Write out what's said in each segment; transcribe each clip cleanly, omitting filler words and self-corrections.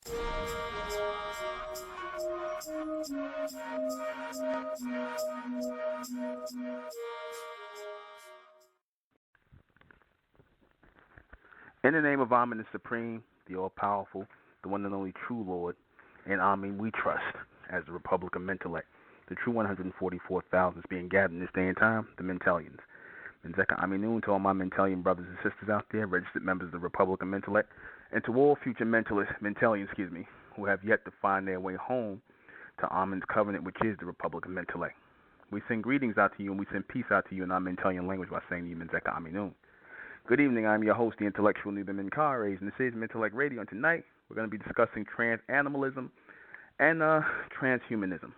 In the name of Amen the Supreme, the All-Powerful, the one and only true Lord, in Amen we trust, as the Republic of Mentellect, the true 144,000 is being gathered in this day and time, the Mentellians. Menzeka Aminun to all my Mentellian brothers and sisters out there, registered members of the Republic of Mentellect, and to all future Mentellians, who have yet to find their way home to Amen's covenant, which is the Republic of Mentellect. We send greetings out to you, and we send peace out to you in our Mentellian language by saying to you, Menzeka Aminun. Good evening, I'm your host, the intellectual Nuben Menkares, and this is Mentellect Radio, and tonight we're going to be discussing transanimalism and transhumanism.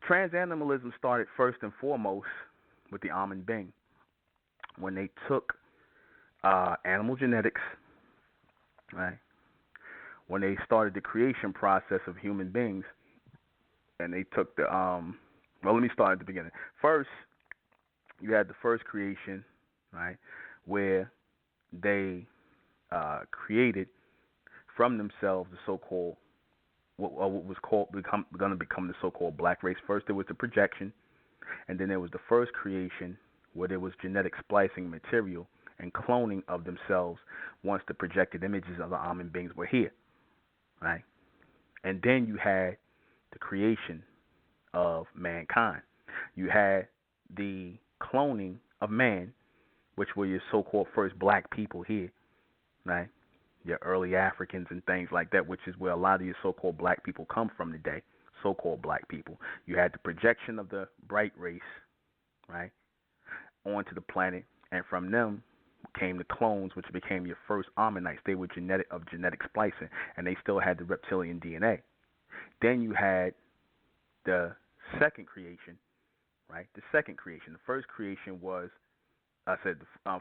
Transanimalism started first and foremost with the Amen Bing, when they took animal genetics, right? When they started the creation process of human beings, and they took the well, let me start at the beginning. First, you had the first creation, right, where they created from themselves the so-called what was called going to become the so-called black race. First, there was the projection, and then there was the first creation where there was genetic splicing material and cloning of themselves once the projected images of the Amen beings were here, right? And then you had the creation of mankind. You had the cloning of man, which were your so-called first black people here, right? Your early Africans and things like that, which is where a lot of your so-called black people come from today, so-called black people. You had the projection of the bright race, right, onto the planet, and from them came the clones, which became your first Amenites. They were genetic splicing, and they still had the reptilian DNA. Then you had the second creation, right? The second creation. The first creation was,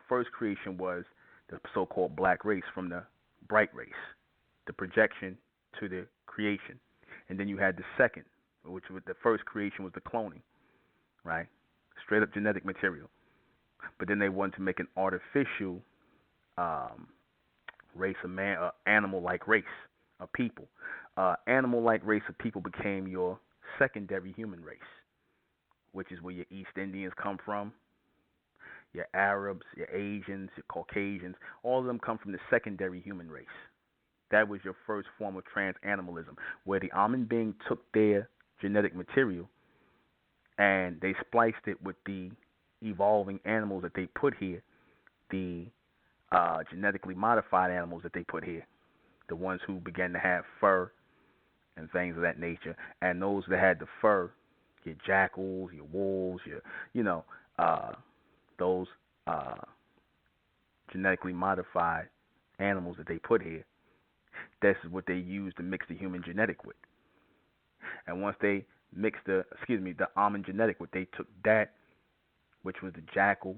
first creation was the so-called black race from the bright race, the projection to the creation. And then you had the second, which was the first creation was the cloning, right? Straight up genetic material. But then they wanted to make an artificial race of man, animal-like race of people. Animal-like race of people became your secondary human race, which is where your East Indians come from, your Arabs, your Asians, your Caucasians. All of them come from the secondary human race. That was your first form of transanimalism, where the Amen being took their genetic material and they spliced it with the evolving animals that they put here, the genetically modified animals that they put here, the ones who began to have fur and things of that nature, and those that had the fur, your jackals, your wolves, those genetically modified animals that they put here. This is what they used to mix the human genetic with. And once they mixed the Amen genetic with, they took that, which was the jackal,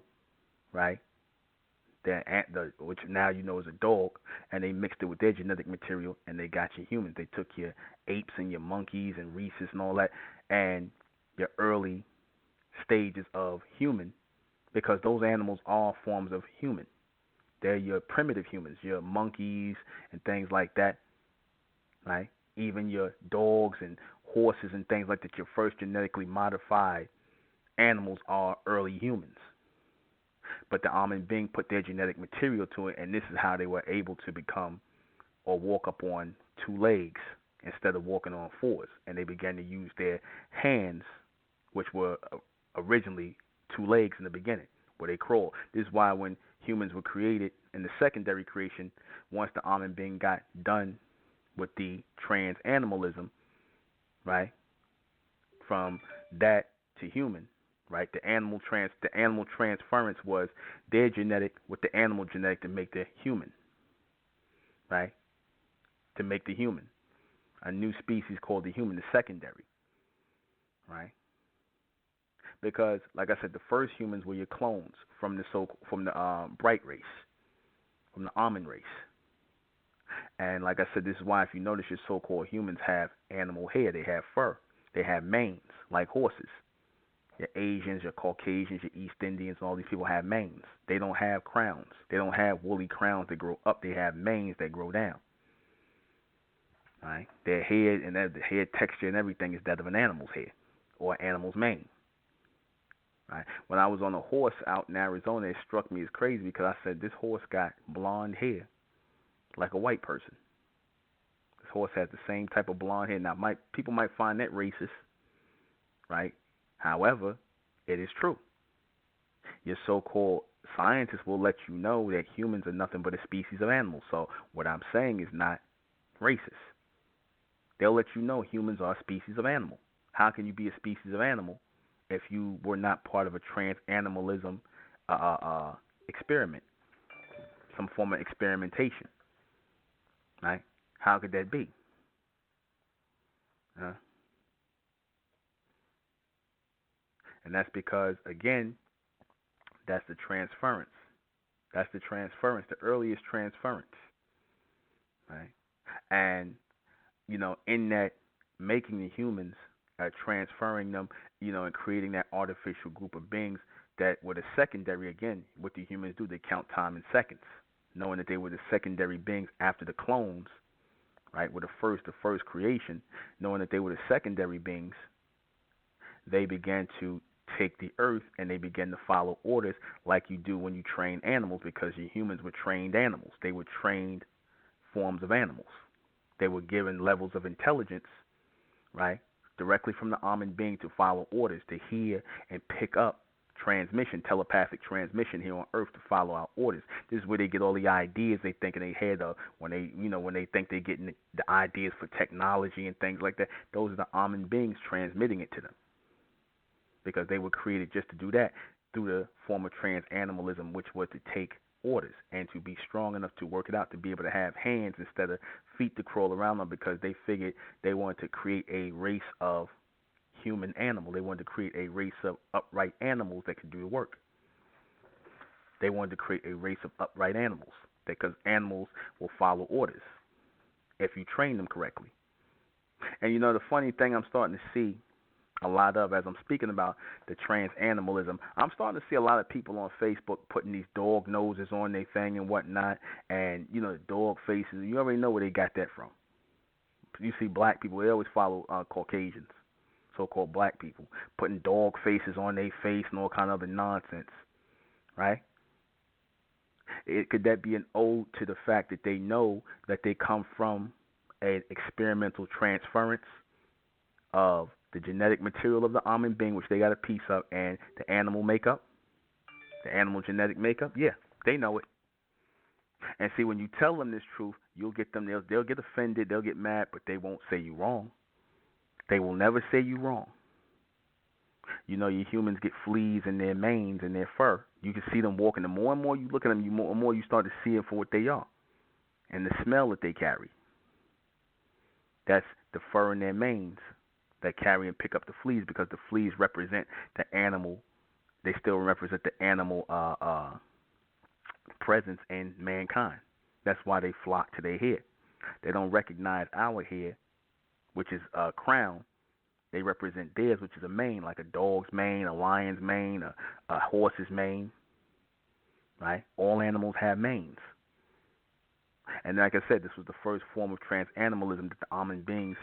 right? Which now you know is a dog, and they mixed it with their genetic material, and they got your humans. They took your apes and your monkeys and rhesus and all that, and your early stages of human, because those animals are forms of human. They're your primitive humans, your monkeys and things like that, right? Even your dogs and horses and things like that, your first genetically modified animals are early humans. But the Amen being put their genetic material to it, and this is how they were able to become or walk up on two legs instead of walking on fours. And they began to use their hands, which were originally two legs in the beginning, where they crawl. This is why when humans were created in the secondary creation, once the Amen being got done with the transanimalism, right, from that to human, right, the animal transference was their genetic with the animal genetic to make the human, right, to make the human, a new species called the human, the secondary, right. Because, like I said, the first humans were your clones from the bright race, from the Amen race. And like I said, this is why if you notice your so-called humans have animal hair, they have fur, they have manes like horses. Your Asians, your Caucasians, your East Indians, all these people have manes. They don't have crowns. They don't have woolly crowns that grow up. They have manes that grow down. Right? Their head and the head texture and everything is that of an animal's head or an animal's mane. Right? When I was on a horse out in Arizona, it struck me as crazy because I said this horse got blonde hair like a white person. This horse has the same type of blonde hair. Now, people might find that racist, right? However, it is true. Your so-called scientists will let you know that humans are nothing but a species of animals. So what I'm saying is not racist. They'll let you know humans are a species of animal. How can you be a species of animal if you were not part of a transanimalism experiment, some form of experimentation, right? How could that be? Uh, and that's because, again, that's the transference. That's the transference, the earliest transference, right? And in that making the humans, transferring them, and creating that artificial group of beings that were the secondary, again, what the humans do, they count time in seconds, knowing that they were the secondary beings after the clones, right, were the first creation, knowing that they were the secondary beings, they began to take the earth and they began to follow orders like you do when you train animals because your humans were trained animals. They were trained forms of animals. They were given levels of intelligence, right, directly from the almond being to follow orders, to hear and pick up transmission, telepathic transmission here on Earth to follow our orders. This is where they get all the ideas they think in their head of when they think they're getting the ideas for technology and things like that. Those are the almond beings transmitting it to them because they were created just to do that through the form of transanimalism, which was to take orders and to be strong enough to work it out, to be able to have hands instead of feet to crawl around them because they figured they wanted to create a race of human animal. They wanted to create a race of upright animals that could do the work. They wanted to create a race of upright animals because animals will follow orders if you train them correctly. And the funny thing I'm starting to see a lot of as I'm speaking about the transanimalism, I'm starting to see a lot of people on Facebook putting these dog noses on their thing and whatnot, and the dog faces. You already know where they got that from. You see black people, they always follow Caucasians, so-called black people, putting dog faces on their face and all kind of other nonsense, right? Could that be an ode to the fact that they know that they come from an experimental transference of the genetic material of the almond being, which they got a piece of, and the animal makeup, the animal genetic makeup? Yeah, they know it. And see, when you tell them this truth, you'll get them. They'll get offended. They'll get mad, but they won't say you wrong. They will never say you wrong. Your humans get fleas in their manes and their fur. You can see them walking. The more and more you look at them, the more and more you start to see them for what they are, and the smell that they carry. That's the fur in their manes that carry and pick up the fleas because the fleas represent the animal. They still represent the animal presence in mankind. That's why they flock to their hair. They don't recognize our hair, which is a crown. They represent theirs, which is a mane, like a dog's mane, a lion's mane, a horse's mane. Right? All animals have manes. And like I said, this was the first form of transanimalism that the almond beings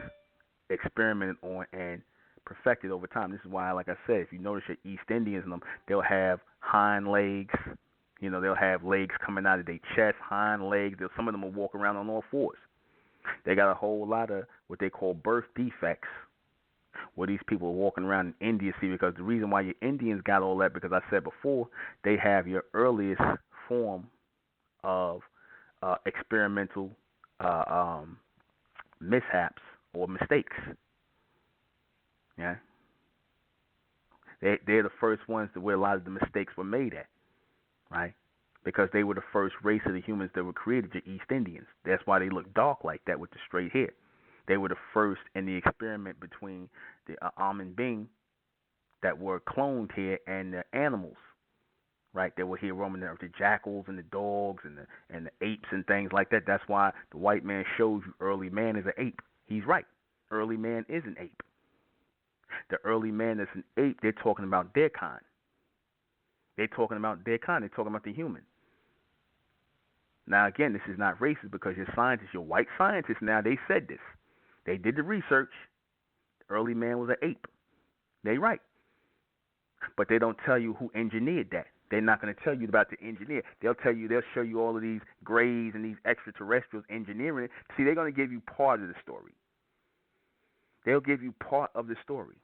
experimented on and perfected over time. This is why, like I said, if you notice your East Indians in them, they'll have hind legs. They'll have legs coming out of their chest, hind legs. Some of them will walk around on all fours. They got a whole lot of what they call birth defects, where these people are walking around in India. See, because the reason why your Indians got all that, because I said before, they have your earliest form of experimental mishaps or mistakes. Yeah, they're the first ones to where a lot of the mistakes were made at, right? Because they were the first race of the humans that were created, your East Indians. That's why they look dark like that with the straight hair. They were the first in the experiment between the almond being that were cloned here and the animals, right? That were here roaming the jackals and the dogs and the apes and things like that. That's why the white man shows you early man is an ape. He's right. Early man is an ape. The early man that's an ape, they're talking about their kind. They're talking about their kind. They're talking about the human. Now, again, this is not racist because your scientists, your white scientists now, they said this. They did the research. Early man was an ape. They right. But they don't tell you who engineered that. They're not going to tell you about the engineer. They'll show you all of these grays and these extraterrestrials engineering it. See, they're going to give you part of the story. They'll give you part of the story.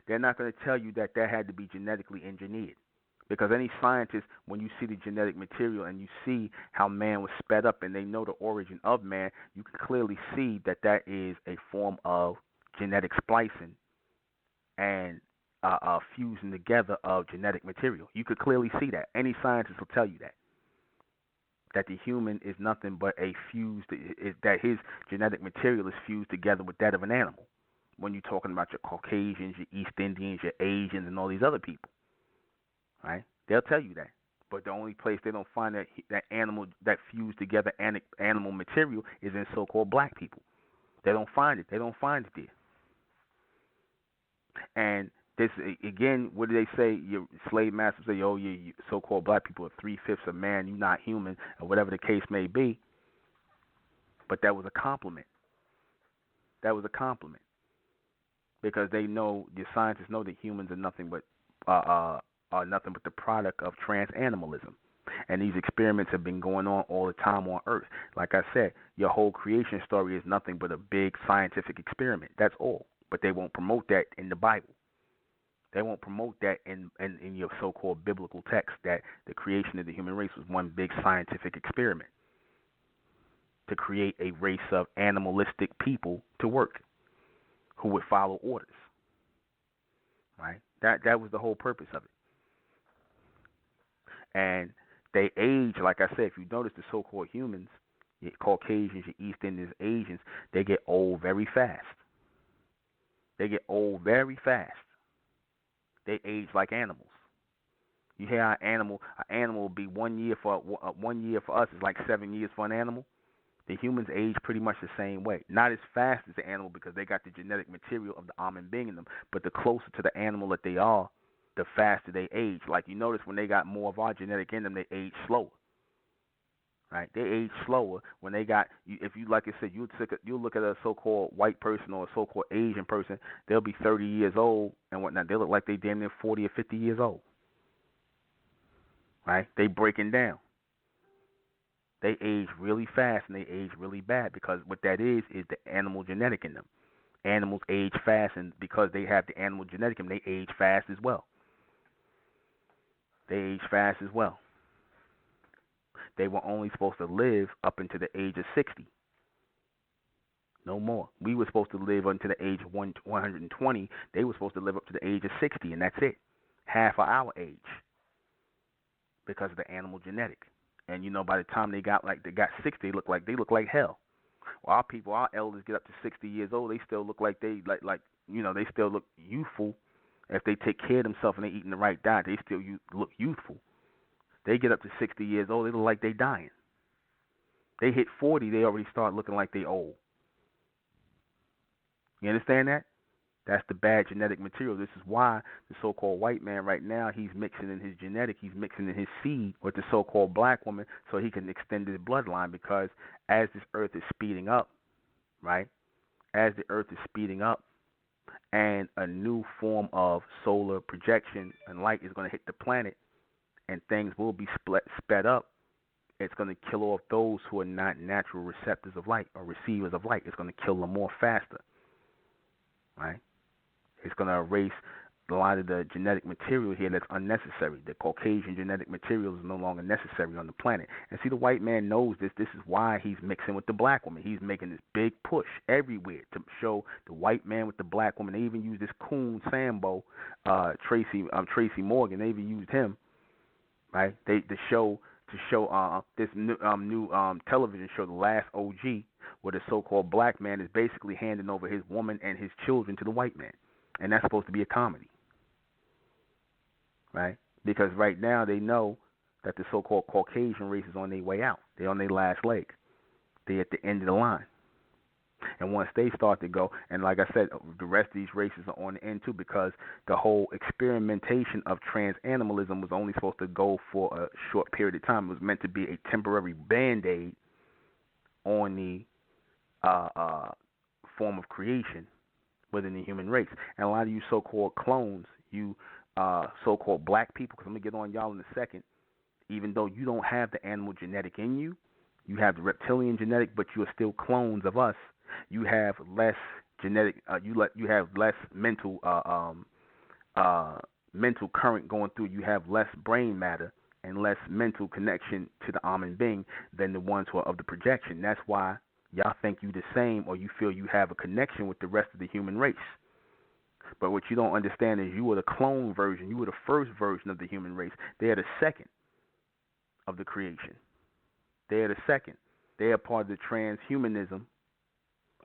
They're not going to tell you that had to be genetically engineered. Because any scientist, when you see the genetic material and you see how man was sped up and they know the origin of man, you can clearly see that is a form of genetic splicing and fusing together of genetic material. You could clearly see that. Any scientist will tell you that the human is nothing but that his genetic material is fused together with that of an animal. When you're talking about your Caucasians, your East Indians, your Asians, and all these other people, right? They'll tell you that. But the only place they don't find that animal, that fused together animal material, is in so-called black people. They don't find it. They don't find it there. And this again, what do they say? Your slave masters say, "Oh, you so-called black people are 3/5 of man. You're not human," or whatever the case may be. But that was a compliment. That was a compliment because they know, the scientists know that humans are nothing but the product of transanimalism. And these experiments have been going on all the time on Earth. Like I said, your whole creation story is nothing but a big scientific experiment. That's all. But they won't promote that in the Bible. They won't promote that in your so-called biblical text, that the creation of the human race was one big scientific experiment to create a race of animalistic people to work who would follow orders. Right? That was the whole purpose of it. And they age, like I said, if you notice the so-called humans, your Caucasians, your East Indians, Asians, they get old very fast. They get old very fast. They age like animals. You hear an animal will be 1 year for 1 year for us is like 7 years for an animal. The humans age pretty much the same way. Not as fast as the animal because they got the genetic material of the almond being in them, but the closer to the animal that they are, the faster they age. Like you notice when they got more of our genetic in them, they age slower. Right? They age slower when they got. If you, like I said, you look at a so-called white person or a so-called Asian person, they'll be 30 years old and whatnot. They look like they damn near 40 or 50 years old. Right? They breaking down. They age really fast and they age really bad because what that is the animal genetic in them. Animals age fast, and because they have the animal genetic in them, they age fast as well. They age fast as well. They were only supposed to live up until the age of 60. No more. We were supposed to live until the age of 120. They were supposed to live up to the age of 60, and that's it. Half of our age because of the animal genetic. And by the time they got 60, they look like hell. Well, our elders get up to 60 years old, they still look like they they still look youthful. If they take care of themselves and they eating the right diet, they still look youthful. They get up to 60 years old, they look like they dying. They hit 40, they already start looking like they old. You understand that? That's the bad genetic material. This is why the so-called white man right now, he's mixing in his genetic, he's mixing in his seed with the so-called black woman so he can extend his bloodline, because as this earth is speeding up, right, as the earth is speeding up and a new form of solar projection and light is going to hit the planet and things will be sped up, it's going to kill off those who are not natural receptors of light or receivers of light. It's going to kill them more faster, right? It's going to erase a lot of the genetic material here that's unnecessary. The Caucasian genetic material is no longer necessary on the planet. And see, the white man knows this. This is why he's mixing with the black woman. He's making this big push everywhere to show the white man with the black woman. They even use this coon Sambo, Tracy Morgan. They even used him, right? To show this new television show, The Last OG, where the so-called black man is basically handing over his woman and his children to the white man. And that's supposed to be a comedy, right? Because right now they know that the so-called Caucasian race is on their way out. They're on their last leg. They're at the end of the line. And once they start to go, and like I said, the rest of these races are on the end too, because the whole experimentation of transanimalism was only supposed to go for a short period of time. It was meant to be a temporary Band-Aid on the form of creation within the human race. And a lot of you so-called clones, you so-called black people, because I'm going to get on y'all in a second, even though you don't have the animal genetic in you, you have the reptilian genetic, but you are still clones of us. You have less genetic, you have less mental current going through. You have less brain matter and less mental connection to the Amen being than the ones who are of the projection. That's why y'all think you the same, or you feel you have a connection with the rest of the human race. But what you don't understand is you are the clone version. You were the first version of the human race. They are the second of the creation. They are the second. They are part of the transhumanism,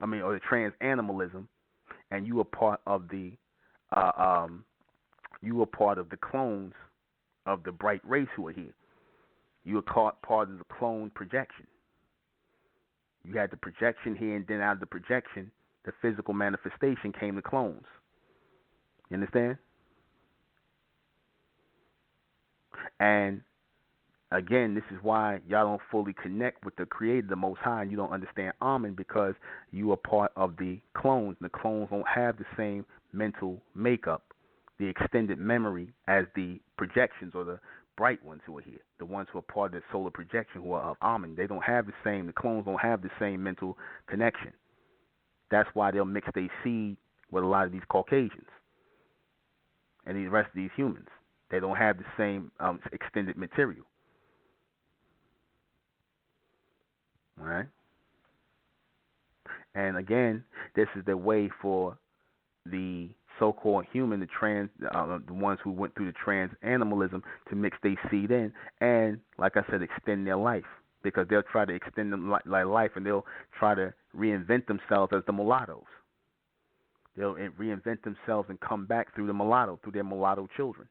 or the transanimalism, and you are part of the clones of the bright race who are here. You are part of the clone projection. You had the projection here, and then out of the projection, the physical manifestation came the clones. You understand? And again, this is why y'all don't fully connect with the Creator, the Most High, and you don't understand Amen, because you are part of the clones. And the clones don't have the same mental makeup, the extended memory as the projections or the bright ones who are here, the ones who are part of the solar projection who are of Amen. They don't have the clones don't have the same mental connection. That's why they'll mix their seed with a lot of these Caucasians and the rest of these humans. They don't have the same extended material. All right? And again, this is the way for the so-called human, the ones who went through the transanimalism, to mix their seed in and, like I said, extend their life, because they'll try to extend their life, and they'll try to reinvent themselves as the mulattoes. They'll reinvent themselves and come back through through their mulatto children.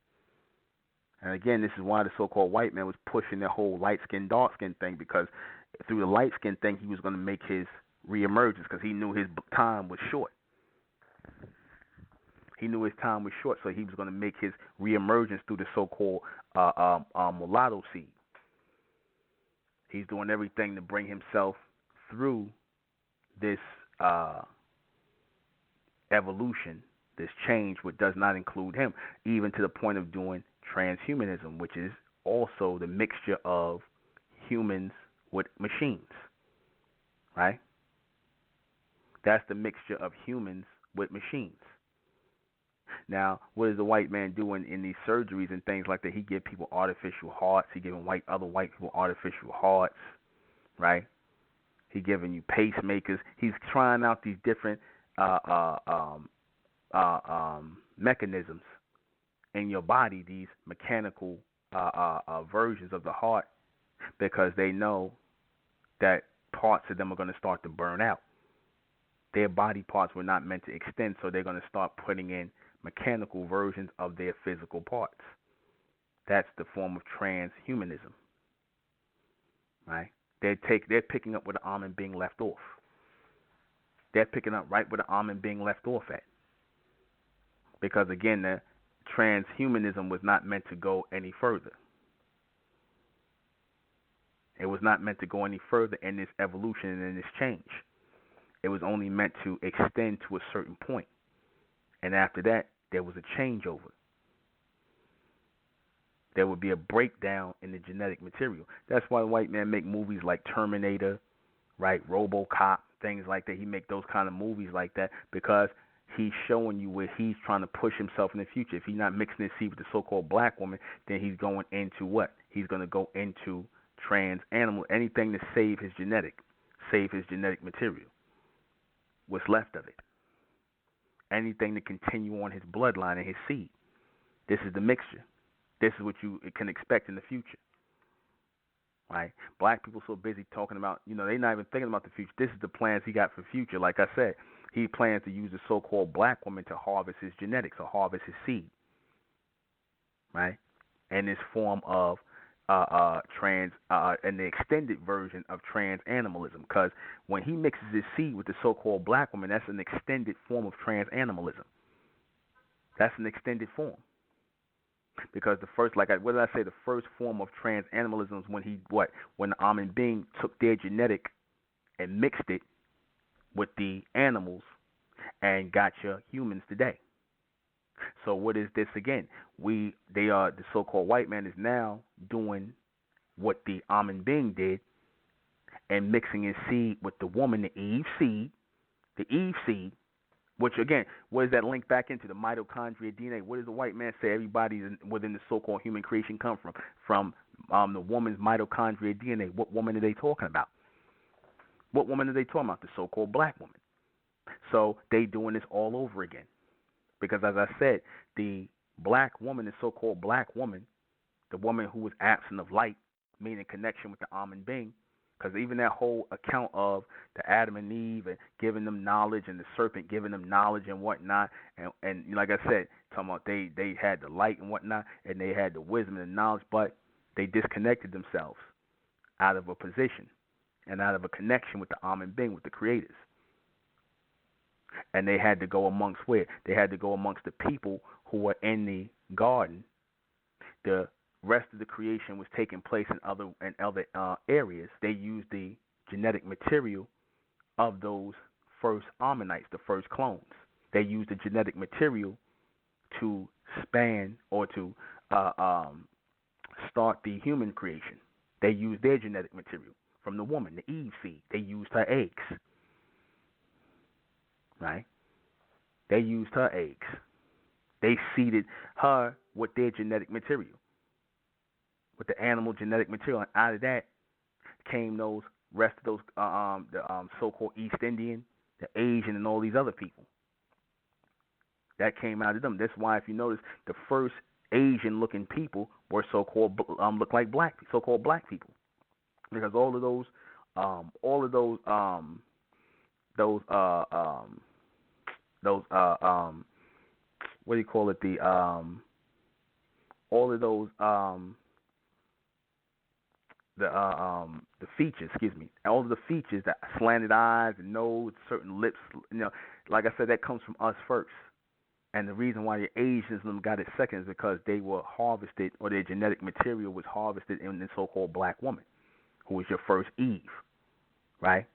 And again, this is why the so-called white man was pushing the whole light-skin, dark-skin thing, because through the light-skin thing, he was going to make his reemergence, because he knew his time was short. He knew his time was short, so he was going to make his reemergence through the so-called mulatto seed. He's doing everything to bring himself through this evolution, this change, which does not include him, even to the point of doing transhumanism, which is also the mixture of humans with machines, right? That's the mixture of humans with machines. Now, what is the white man doing in these surgeries and things like that? He give people artificial hearts. He giving other white people artificial hearts, right? He giving you pacemakers. He's trying out these different mechanisms in your body, these mechanical versions of the heart, because they know that parts of them are going to start to burn out. Their body parts were not meant to extend, so they're going to start putting in mechanical versions of their physical parts. That's the form of transhumanism, right? They're picking up where the Amen being left off. They're picking up right where the Amen being left off at. Because again, the transhumanism was not meant to go any further. It was not meant to go any further in this evolution and in this change. It was only meant to extend to a certain point. And after that, there was a changeover. There would be a breakdown in the genetic material. That's why the white man make movies like Terminator, right, RoboCop, things like that. He make those kind of movies like that because he's showing you where he's trying to push himself in the future. If he's not mixing his seed with the so-called black woman, then he's going into what? He's going to go into trans-animal, anything to save his genetic material, what's left of it. Anything to continue on his bloodline and his seed. This is the mixture. This is what you can expect in the future. Right? Black people so busy talking about, they're not even thinking about the future. This is the plans he got for the future. Like I said, he plans to use the so-called black woman to harvest his genetics or harvest his seed. Right? In this form of and the extended version of transanimalism, because when he mixes his seed with the so-called black woman, that's an extended form of transanimalism. That's an extended form, because the first, the first form of transanimalism is when the Amen being took their genetic and mixed it with the animals and got your humans today. So what is this again? They are the so-called white man is now doing what the almond being did and mixing his seed with the woman, the Eve seed, which again, what does that link back into? The mitochondria DNA. What does the white man say everybody within the so-called human creation come from? From the woman's mitochondria DNA. What woman are they talking about? What woman are they talking about? The so-called black woman. So they doing this all over again. Because as I said, the black woman, the so-called black woman, the woman who was absent of light, meaning connection with the almond being, because even that whole account of the Adam and Eve and giving them knowledge and the serpent giving them knowledge and whatnot, and like I said, talking about they had the light and whatnot, and they had the wisdom and the knowledge, but they disconnected themselves out of a position and out of a connection with the almond being, with the creators. And they had to go amongst where? They had to go amongst the people who were in the garden. The rest of the creation was taking place in other areas. They used the genetic material of those first Ammonites, the first clones. They used the genetic material to span or to start the human creation. They used their genetic material from the woman, the Eve seed. They used her eggs. Right? They used her eggs. They seeded her with their genetic material, with the animal genetic material, and out of that came those rest of those the so-called East Indian, the Asian, and all these other people. That came out of them. That's why, if you notice, the first Asian-looking people were so-called look like so-called black people, because all of those what do you call it, all of those the features, all of the features, that slanted eyes and nose, certain lips, like I said, that comes from us first. And the reason why the Asians got it second is because they were harvested, or their genetic material was harvested in the so-called black woman, who was your first Eve, right?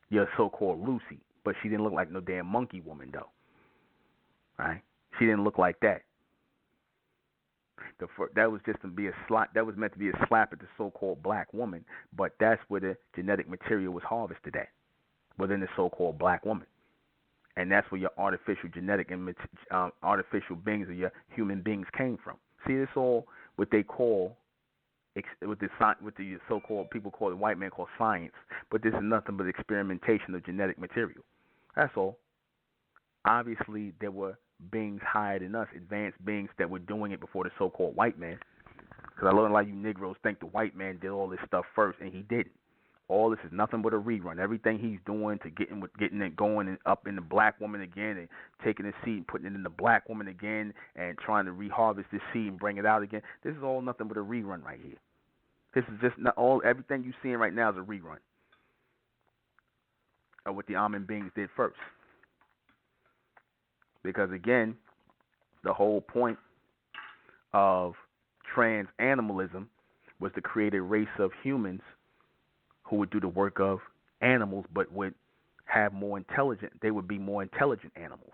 Your so-called Lucy, but she didn't look like no damn monkey woman though, right? She didn't look like that. That was just to be a slap. That was meant to be a slap at the so-called black woman, but that's where the genetic material was harvested at, within the so-called black woman, and that's where your artificial genetic and artificial beings, or your human beings, came from. See, this all what they call with the so-called people call it, white man call science, but this is nothing but experimentation of genetic material. That's all. Obviously, there were beings higher than us, advanced beings that were doing it before the so-called white man. Because I know a lot of you Negroes think the white man did all this stuff first, and he didn't. All this is nothing but a rerun. Everything he's doing to getting it going and up in the black woman again, and taking the seed and putting it in the black woman again, and trying to reharvest this seed and bring it out again. This is all nothing but a rerun right here. This is just not all. Everything you're seeing right now is a rerun of what the almond beings did first. Because again, the whole point of transanimalism was to create a race of humans who would do the work of animals, but would have more intelligent. They would be more intelligent animals.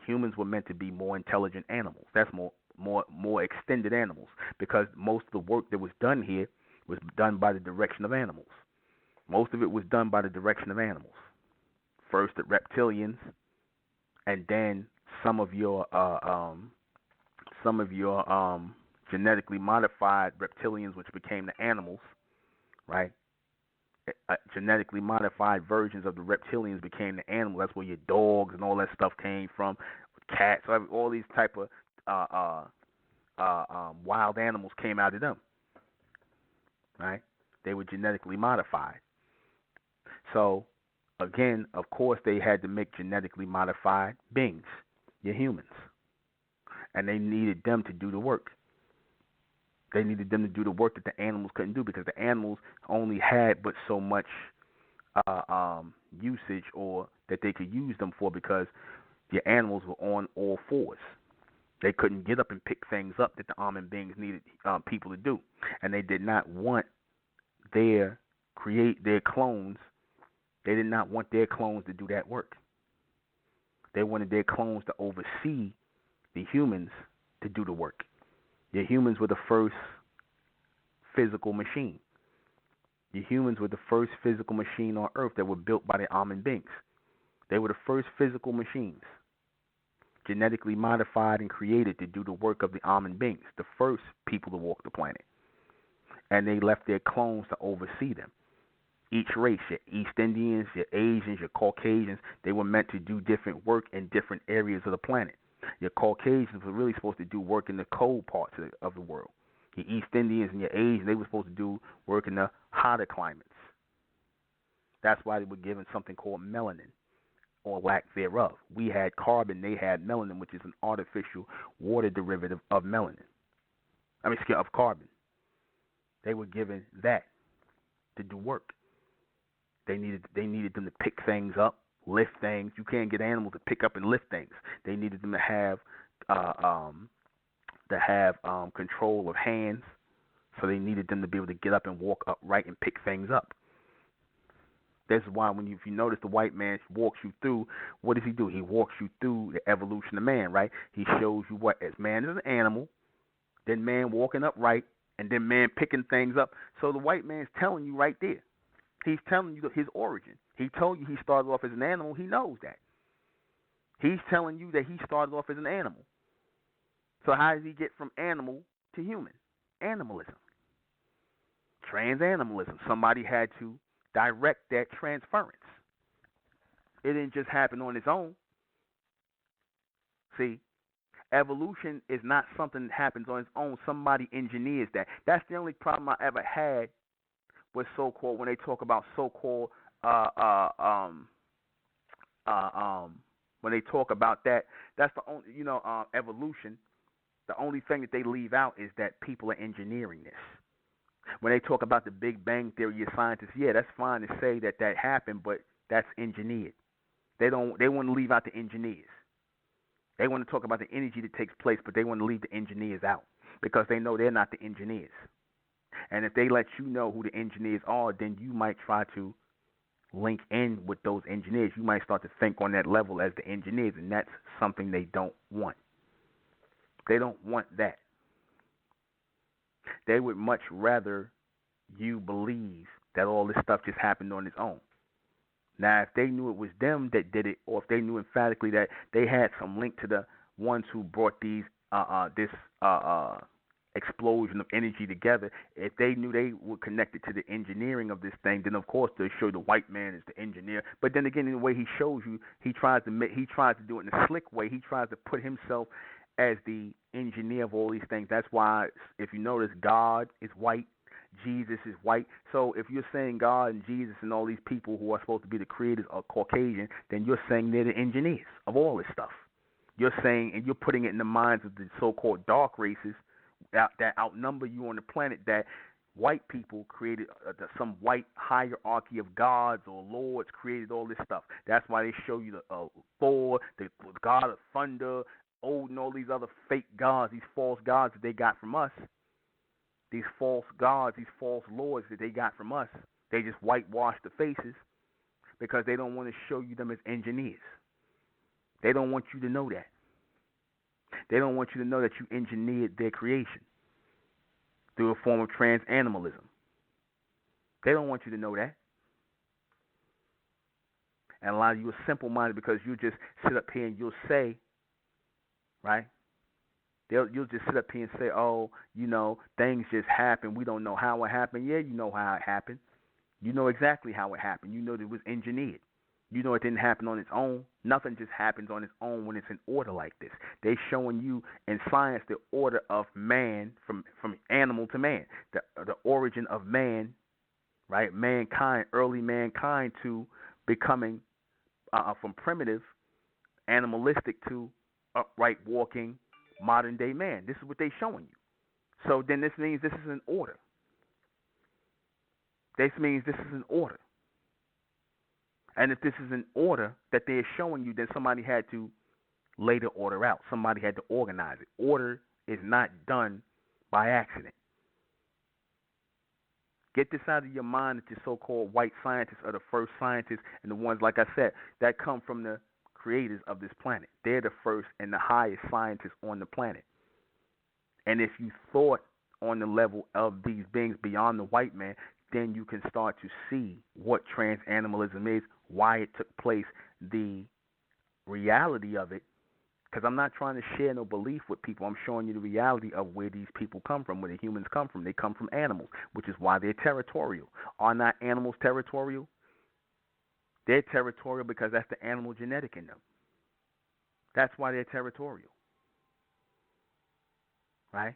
Humans were meant to be more intelligent animals. That's more extended animals, because most of the work that was done here was done by the direction of animals. Most of it was done by the direction of animals. First the reptilians, and then some of your genetically modified reptilians, which became the animals, right? Genetically modified versions of the reptilians became the animals. That's where your dogs and all that stuff came from. Cats, all these type of wild animals came out of them, right? They were genetically modified. So, again, of course, they had to make genetically modified beings, your humans, and they needed them to do the work. They needed them to do the work that the animals couldn't do, because the animals only had but so much usage, or that they could use them for, because your animals were on all fours. They couldn't get up and pick things up that the almond beings needed people to do, and they did not want their clones They did not want their clones to do that work. They wanted their clones to oversee the humans to do the work. The humans were the first physical machine. The humans were the first physical machine on Earth that were built by the almond beings. They were the first physical machines, genetically modified and created to do the work of the almond beings, the first people to walk the planet. And they left their clones to oversee them. Each race, your East Indians, your Asians, your Caucasians, they were meant to do different work in different areas of the planet. Your Caucasians were really supposed to do work in the cold parts of the world. Your East Indians and your Asians, they were supposed to do work in the hotter climates. That's why they were given something called melanin, or lack thereof. We had carbon, they had melanin, which is an artificial water derivative of melanin. Of carbon. They were given that to do work. They needed them to pick things up, lift things. You can't get animals to pick up and lift things. They needed them to have control of hands. So they needed them to be able to get up and walk upright and pick things up. This is why if you notice, the white man walks you through, what does he do? He walks you through the evolution of man, right? He shows you what, as man is an animal, then man walking upright, and then man picking things up. So the white man's telling you right there. He's telling you his origin. He told you he started off as an animal. He knows that. He's telling you that he started off as an animal. So how does he get from animal to human? Animalism. Transanimalism. Somebody had to direct that transference. It didn't just happen on its own. See, evolution is not something that happens on its own. Somebody engineers that. That's the only problem I ever had with so-called, when they talk about so-called when they talk about that, that's the only, evolution. The only thing that they leave out is that people are engineering this. When they talk about the Big Bang Theory, your scientists, yeah, that's fine to say that happened, but that's engineered. They want to leave out the engineers. They want to talk about the energy that takes place, but they want to leave the engineers out because they know they're not the engineers. And if they let you know who the engineers are, then you might try to link in with those engineers. You might start to think on that level as the engineers, and that's something they don't want. They don't want that. They would much rather you believe that all this stuff just happened on its own. Now, if they knew it was them that did it, or if they knew emphatically that they had some link to the ones who brought this explosion of energy together, if they knew they were connected to the engineering of this thing, then of course they'll show the white man as the engineer. But then again, in the way he shows you, he tries to do it in a slick way. He tries to put himself as the engineer of all these things. That's why, if you notice, God is white, Jesus is white. So if you're saying God and Jesus and all these people who are supposed to be the creators are Caucasian, then you're saying they're the engineers of all this stuff. You're saying, and you're putting it in the minds of the so-called dark races that outnumber you on the planet, that white people created some white hierarchy of gods or lords, created all this stuff. That's why they show you the Thor, the god of thunder, Odin, all these other fake gods, these false gods that they got from us. These false gods, these false lords that they got from us. They just whitewash the faces because they don't want to show you them as engineers. They don't want you to know that. They don't want you to know that you engineered their creation through a form of transanimalism. They don't want you to know that. And a lot of you are simple-minded because you just sit up here and you'll say, right? You'll just sit up here and say, oh, things just happen. We don't know how it happened. Yeah, you know how it happened. You know exactly how it happened. You know that it was engineered. You know it didn't happen on its own. Nothing just happens on its own when it's in order like this. They're showing you in science the order of man from animal to man, the origin of man, right? Mankind, early mankind to becoming from primitive, animalistic to upright walking, modern day man. This is what they're showing you. So then this means this is an order. This means this is an order. And if this is an order that they're showing you, then somebody had to lay the order out. Somebody had to organize it. Order is not done by accident. Get this out of your mind that your so-called white scientists are the first scientists and the ones, like I said, that come from the creators of this planet. They're the first and the highest scientists on the planet. And if you thought on the level of these beings beyond the white man, then you can start to see what transanimalism is, why it took place, the reality of it. Because I'm not trying to share no belief with people. I'm showing you the reality of where these people come from, where the humans come from. They come from animals, which is why they're territorial. Are not animals territorial? They're territorial because that's the animal genetic in them. That's why they're territorial. Right?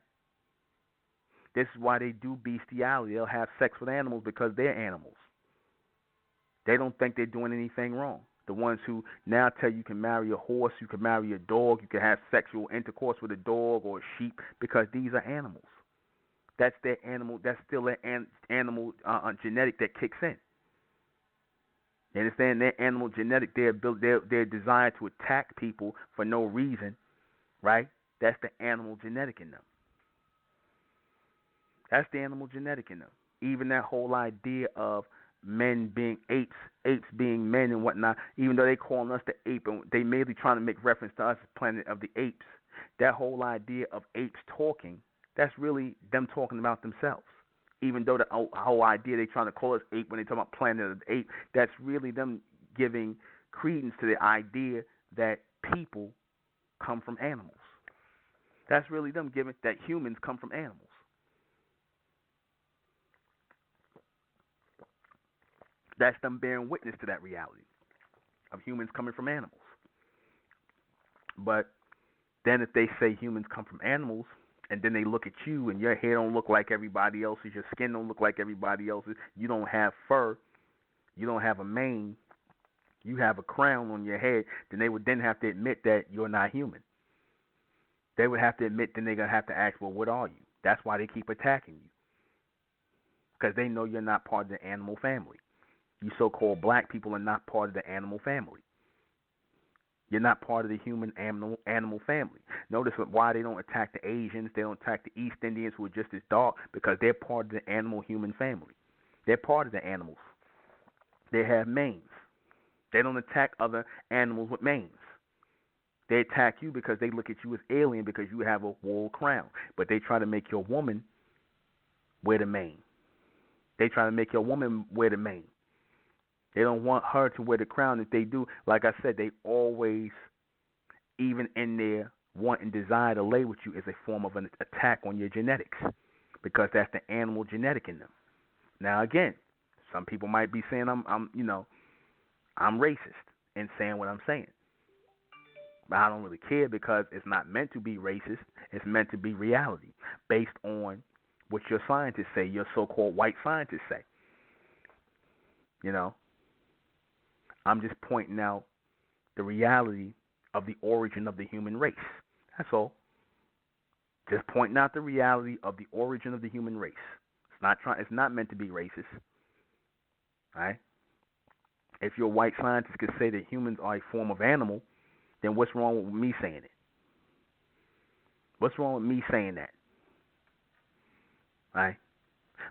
This is why they do bestiality. They'll have sex with animals because they're animals. They don't think they're doing anything wrong. The ones who now tell you can marry a horse, you can marry a dog, you can have sexual intercourse with a dog or a sheep because these are animals. That's their animal. That's still their animal genetic that kicks in. You understand? Their animal genetic. They're designed to attack people for no reason, right? That's the animal genetic in them. That's the animal genetic in them. Even that whole idea of men being apes, apes being men and whatnot, even though they calling us the ape, and they mainly trying to make reference to us as Planet of the Apes, that whole idea of apes talking, that's really them talking about themselves. Even though the whole idea they trying to call us ape when they talk about Planet of the Apes, that's really them giving credence to the idea that people come from animals. That's really them giving that humans come from animals. That's them bearing witness to that reality of humans coming from animals. But then if they say humans come from animals, and then they look at you and your hair don't look like everybody else's, your skin don't look like everybody else's, you don't have fur, you don't have a mane, you have a crown on your head, then they would then have to admit that you're not human. They would have to admit, then they're going to have to ask, well, what are you? That's why they keep attacking you. Because they know you're not part of the animal family. You so-called black people are not part of the animal family. You're not part of the human animal family. Notice why they don't attack the Asians, they don't attack the East Indians who are just as dark, because they're part of the animal human family. They're part of the animals. They have manes. They don't attack other animals with manes. They attack you because they look at you as alien because you have a wool crown. But they try to make your woman wear the mane. They try to make your woman wear the mane. They don't want her to wear the crown. If they do, like I said, they always, even in their want and desire to lay with you, is a form of an attack on your genetics, because that's the animal genetic in them. Now, again, some people might be saying I'm racist in saying what I'm saying, but I don't really care because it's not meant to be racist. It's meant to be reality based on what your scientists say, your so-called white scientists say. You know. I'm just pointing out the reality of the origin of the human race. That's all. Just pointing out the reality of the origin of the human race. It's not meant to be racist. Right? If your white scientists could say that humans are a form of animal, then what's wrong with me saying it? What's wrong with me saying that? Right?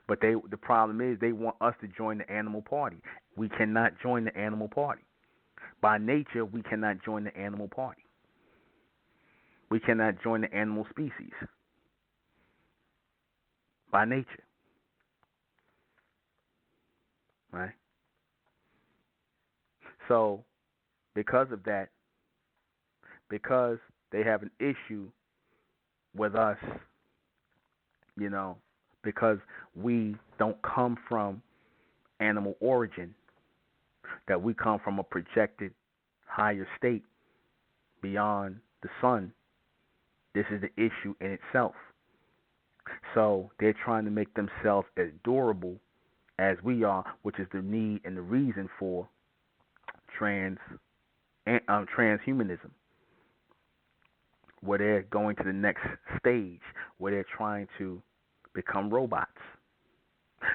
But the problem is they want us to join the animal party. We cannot join the animal party. By nature, we cannot join the animal party. We cannot join the animal species. By nature. Right? So, because of that, because they have an issue with us, because we don't come from animal origin, that we come from a projected higher state beyond the sun, this is the issue in itself. So they're trying to make themselves as durable as we are, which is the need and the reason for transhumanism, where they're going to the next stage, where they're trying to become robots.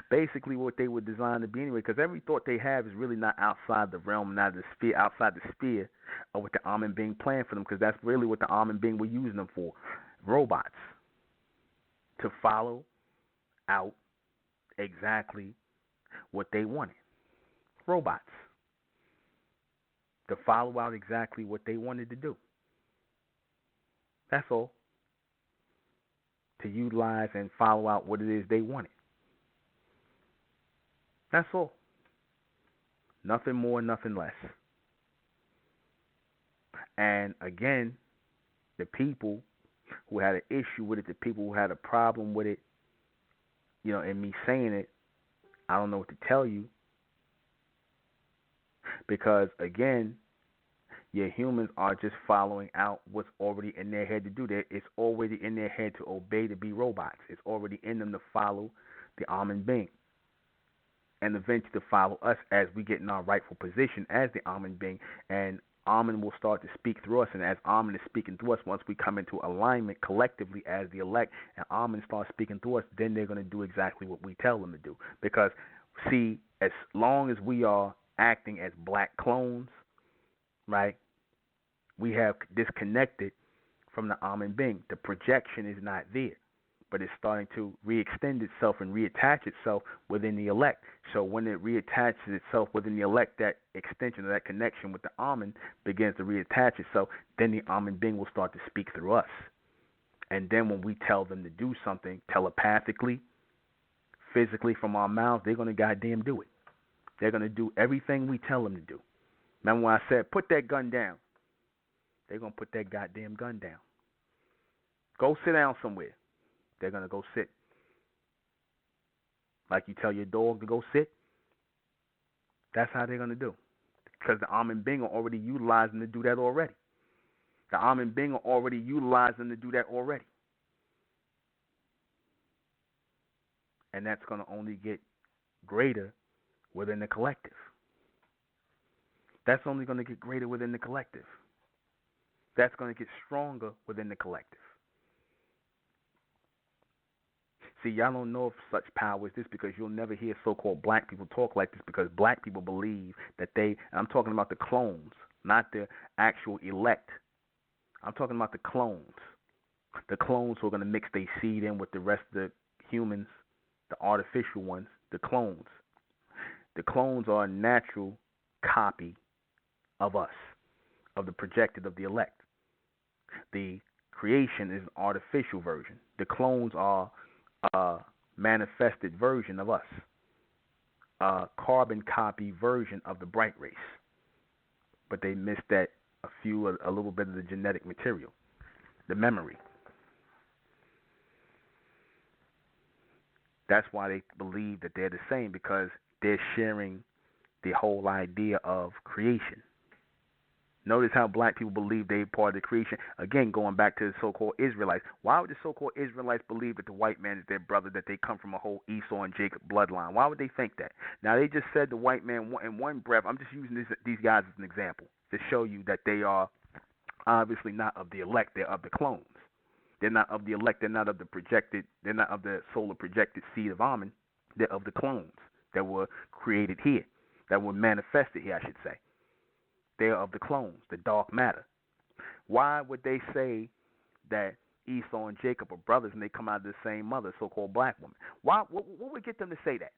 Basically what they were designed to be anyway, because every thought they have is really not outside the realm, not the sphere, outside the sphere of what the Amen being planned for them, because that's really what the Amen being were using them for. Robots. To follow out exactly what they wanted. Robots. To follow out exactly what they wanted to do. That's all. To utilize and follow out what it is they wanted. That's all. Nothing more, nothing less. And again, the people who had an issue with it, the people who had a problem with it, and me saying it, I don't know what to tell you. Because again, your humans are just following out what's already in their head to do. It's already in their head to obey, to be robots. It's already in them to follow the almond being. And eventually to follow us as we get in our rightful position as the almond being. And almond will start to speak through us. And as almond is speaking through us, once we come into alignment collectively as the elect, and almond starts speaking through us, then they're going to do exactly what we tell them to do. Because, see, as long as we are acting as black clones, right, we have disconnected from the almond being. The projection is not there, but it's starting to re-extend itself and reattach itself within the elect. So when it reattaches itself within the elect, that extension of that connection with the almond begins to reattach itself, then the almond being will start to speak through us. And then when we tell them to do something telepathically, physically from our mouths, they're going to goddamn do it. They're going to do everything we tell them to do. Remember when I said, put that gun down? They're going to put that goddamn gun down. Go sit down somewhere. They're going to go sit. Like you tell your dog to go sit. That's how they're going to do. Because the almond being are already utilizing to do that already. The almond being are already utilizing to do that already. And that's going to only get greater within the collective. That's only going to get greater within the collective. That's going to get stronger within the collective. See, y'all don't know of such power as this because you'll never hear so-called black people talk like this, because black people believe that and I'm talking about the clones, not the actual elect. I'm talking about the clones. The clones who are going to mix their seed in with the rest of the humans, the artificial ones, the clones. The clones are a natural copy of us, of the projected of the elect. The creation is an artificial version. The clones are a manifested version of us, a carbon copy version of the bright race. But they missed that a little bit of the genetic material, the memory. That's why they believe that they're the same, because they're sharing the whole idea of creation. Notice how black people believe they're part of the creation. Again, going back to the so-called Israelites. Why would the so-called Israelites believe that the white man is their brother, that they come from a whole Esau and Jacob bloodline? Why would they think that? Now, they just said the white man in one breath. I'm just using these guys as an example to show you that they are obviously not of the elect. They're of the clones. They're not of the elect. They're not of the projected. They're not of the solar projected seed of almond. They're of the clones that were created here, that were manifested here, I should say. They're of the clones, the dark matter. Why would they say that Esau and Jacob are brothers and they come out of the same mother, so-called black woman? What would get them to say that?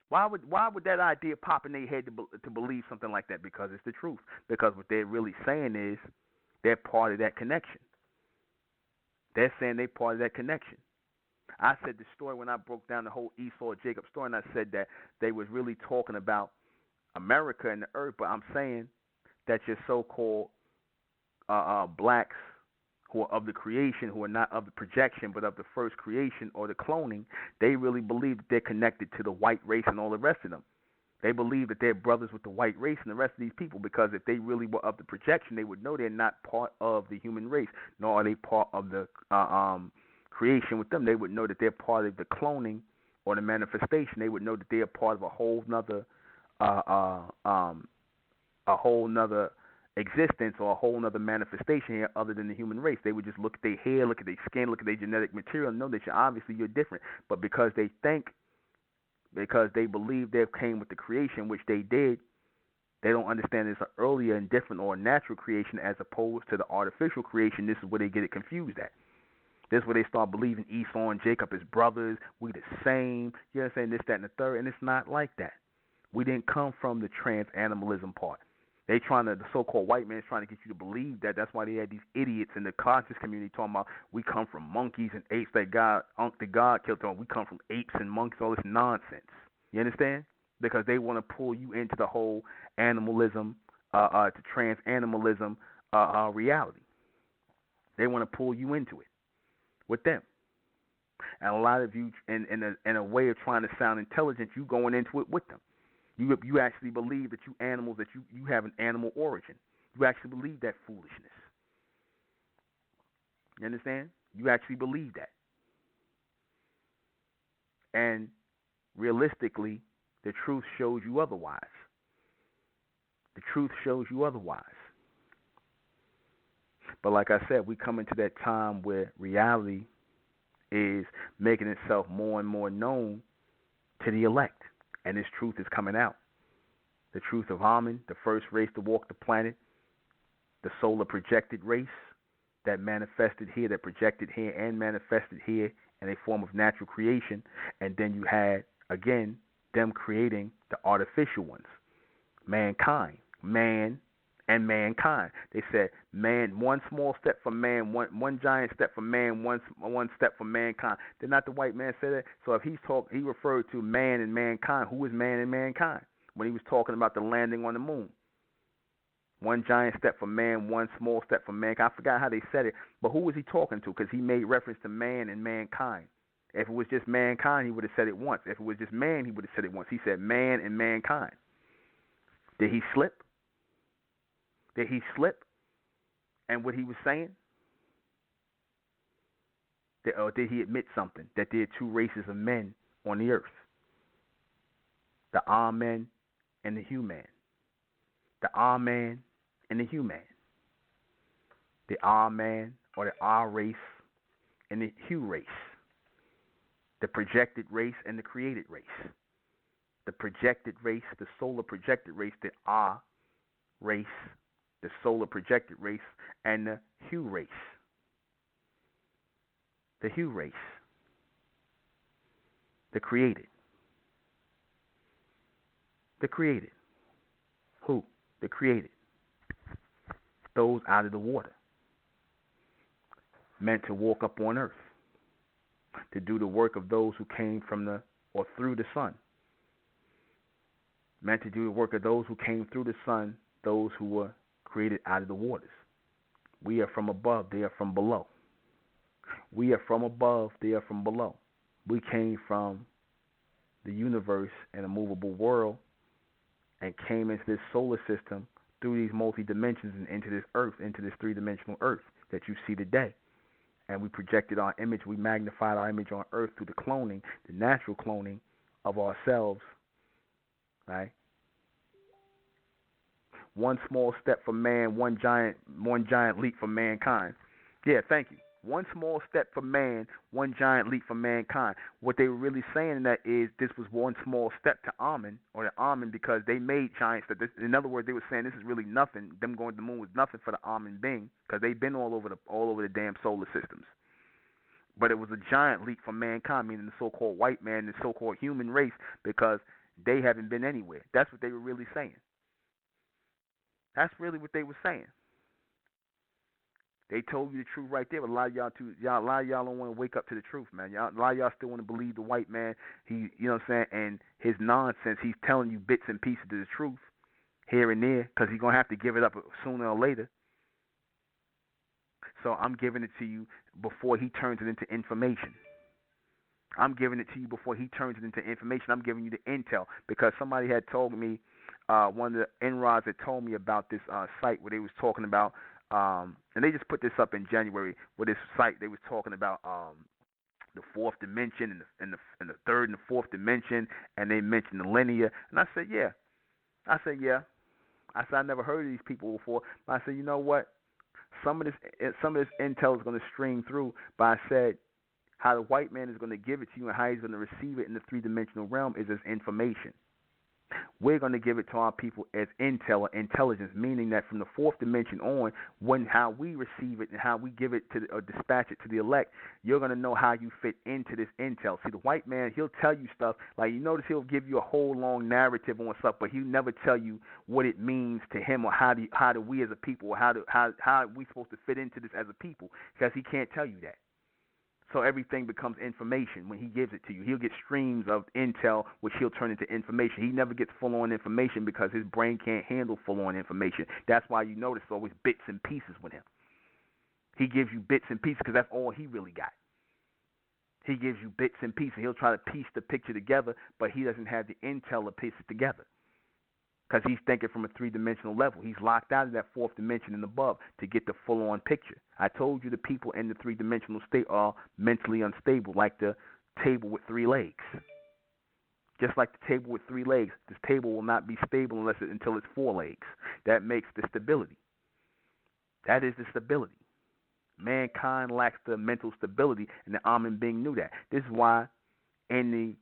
Why would that idea pop in their head to believe something like that? Because it's the truth. Because what they're really saying is they're part of that connection. They're saying they're part of that connection. I said the story when I broke down the whole Esau-Jacob story, and I said that they was really talking about America and the earth, but I'm saying that your so-called blacks who are of the creation, who are not of the projection, but of the first creation or the cloning, they really believe that they're connected to the white race and all the rest of them. They believe that they're brothers with the white race and the rest of these people, because if they really were of the projection, they would know they're not part of the human race, nor are they part of the creation with them. They would know that they're part of the cloning or the manifestation. They would know that they're part of a whole nother existence or a whole nother manifestation here other than the human race. They would just look at their hair, look at their skin, look at their genetic material, and know that you're different. But because they believe they came with the creation, which they did, they don't understand it's an earlier and different or natural creation as opposed to the artificial creation. This is where they get it confused at. This is where they start believing Esau and Jacob is brothers. We the same. You know what I'm saying? This, that, and the third. And it's not like that. We didn't come from the transanimalism part. The so-called white man is trying to get you to believe that. That's why they had these idiots in the conscious community talking about we come from monkeys and apes that God killed them. We come from apes and monkeys, all this nonsense. You understand? Because they want to pull you into the whole animalism, to transanimalism reality. They want to pull you into it with them. And a lot of you, in a way of trying to sound intelligent, you going into it with them. You actually believe that you animals, that you have an animal origin. You actually believe that foolishness. You understand? You actually believe that. And realistically, the truth shows you otherwise. The truth shows you otherwise. But like I said, we come into that time where reality is making itself more and more known to the elect. And this truth is coming out. The truth of Amen, the first race to walk the planet, the solar projected race that manifested here, that projected here and manifested here in a form of natural creation. And then you had, again, them creating the artificial ones, mankind, man and mankind. They said, man, one small step for man, one giant step for man, one step for mankind. Did not the white man say that? So if he referred to man and mankind. Who is man and mankind? When he was talking about the landing on the moon. One giant step for man, one small step for mankind. I forgot how they said it, but who was he talking to? Because he made reference to man and mankind. If it was just mankind, he would have said it once. If it was just man, he would have said it once. He said man and mankind. Did he slip? Did he slip? And what he was saying? Or did he admit something? That there are two races of men on the earth. The Amen and the human. The Amen and the human. The Amen or the R race and the Hu race. The projected race and the created race. The projected race, the solar projected race, the R race, the solar projected race, and the Hu race. The Hu race. The created. The created. Who? The created. Those out of the water. Meant to walk up on earth. To do the work of those who came from or through the sun. Meant to do the work of those who came through the sun, those who were created out of the waters. We are from above, they are from below. We are from above, they are from below. We came from the universe and a movable world and came into this solar system through these multi-dimensions and into this earth, into this three-dimensional earth that you see today. And we projected our image, we magnified our image on earth through the cloning, the natural cloning of ourselves, right? One small step for man, one giant leap for mankind. Yeah, thank you. One small step for man, one giant leap for mankind. What they were really saying in that is this was one small step to Amen, or the Amen, because they made giant steps. In other words, they were saying this is really nothing. Them going to the moon was nothing for the Amen being, because they've been all over the damn solar systems. But it was a giant leap for mankind, meaning the so-called white man, the so-called human race, because they haven't been anywhere. That's what they were really saying. That's really what they were saying. They told you the truth right there, but a lot of y'all don't want to wake up to the truth, man. A lot of y'all still want to believe the white man. You know what I'm saying, and his nonsense. He's telling you bits and pieces of the truth here and there, because he's gonna have to give it up sooner or later. So I'm giving it to you before he turns it into information. I'm giving it to you before he turns it into information. I'm giving you the intel, because somebody had told me, one of the NRODs had told me about this site where they was talking about. And they just put this up in January with this site. They was talking about the fourth dimension and the third and the fourth dimension, and they mentioned the linear. And I said, yeah. I said, I never heard of these people before. But I said, you know what? Some of this intel is going to stream through. But I said, how the white man is going to give it to you and how he's going to receive it in the three-dimensional realm is as information. We're going to give it to our people as intel or intelligence, meaning that from the fourth dimension on, how we receive it and how we give it to or dispatch it to the elect, you're going to know how you fit into this intel. See, the white man, he'll tell you stuff like, you notice he'll give you a whole long narrative on stuff, but he'll never tell you what it means to him or how do we as a people, or how we supposed to fit into this as a people, because he can't tell you that. So everything becomes information when he gives it to you. He'll get streams of intel, which he'll turn into information. He never gets full-on information because his brain can't handle full-on information. That's why you notice always bits and pieces with him. He gives you bits and pieces because that's all he really got. He gives you bits and pieces. He'll try to piece the picture together, but he doesn't have the intel to piece it together because he's thinking from a three-dimensional level. He's locked out of that fourth dimension and above to get the full-on picture. I told you the people in the three-dimensional state are mentally unstable, like the table with three legs. Just like the table with three legs, this table will not be stable until it's four legs. That makes the stability. That is the stability. Mankind lacks the mental stability, and the Amen being knew that. This is why in the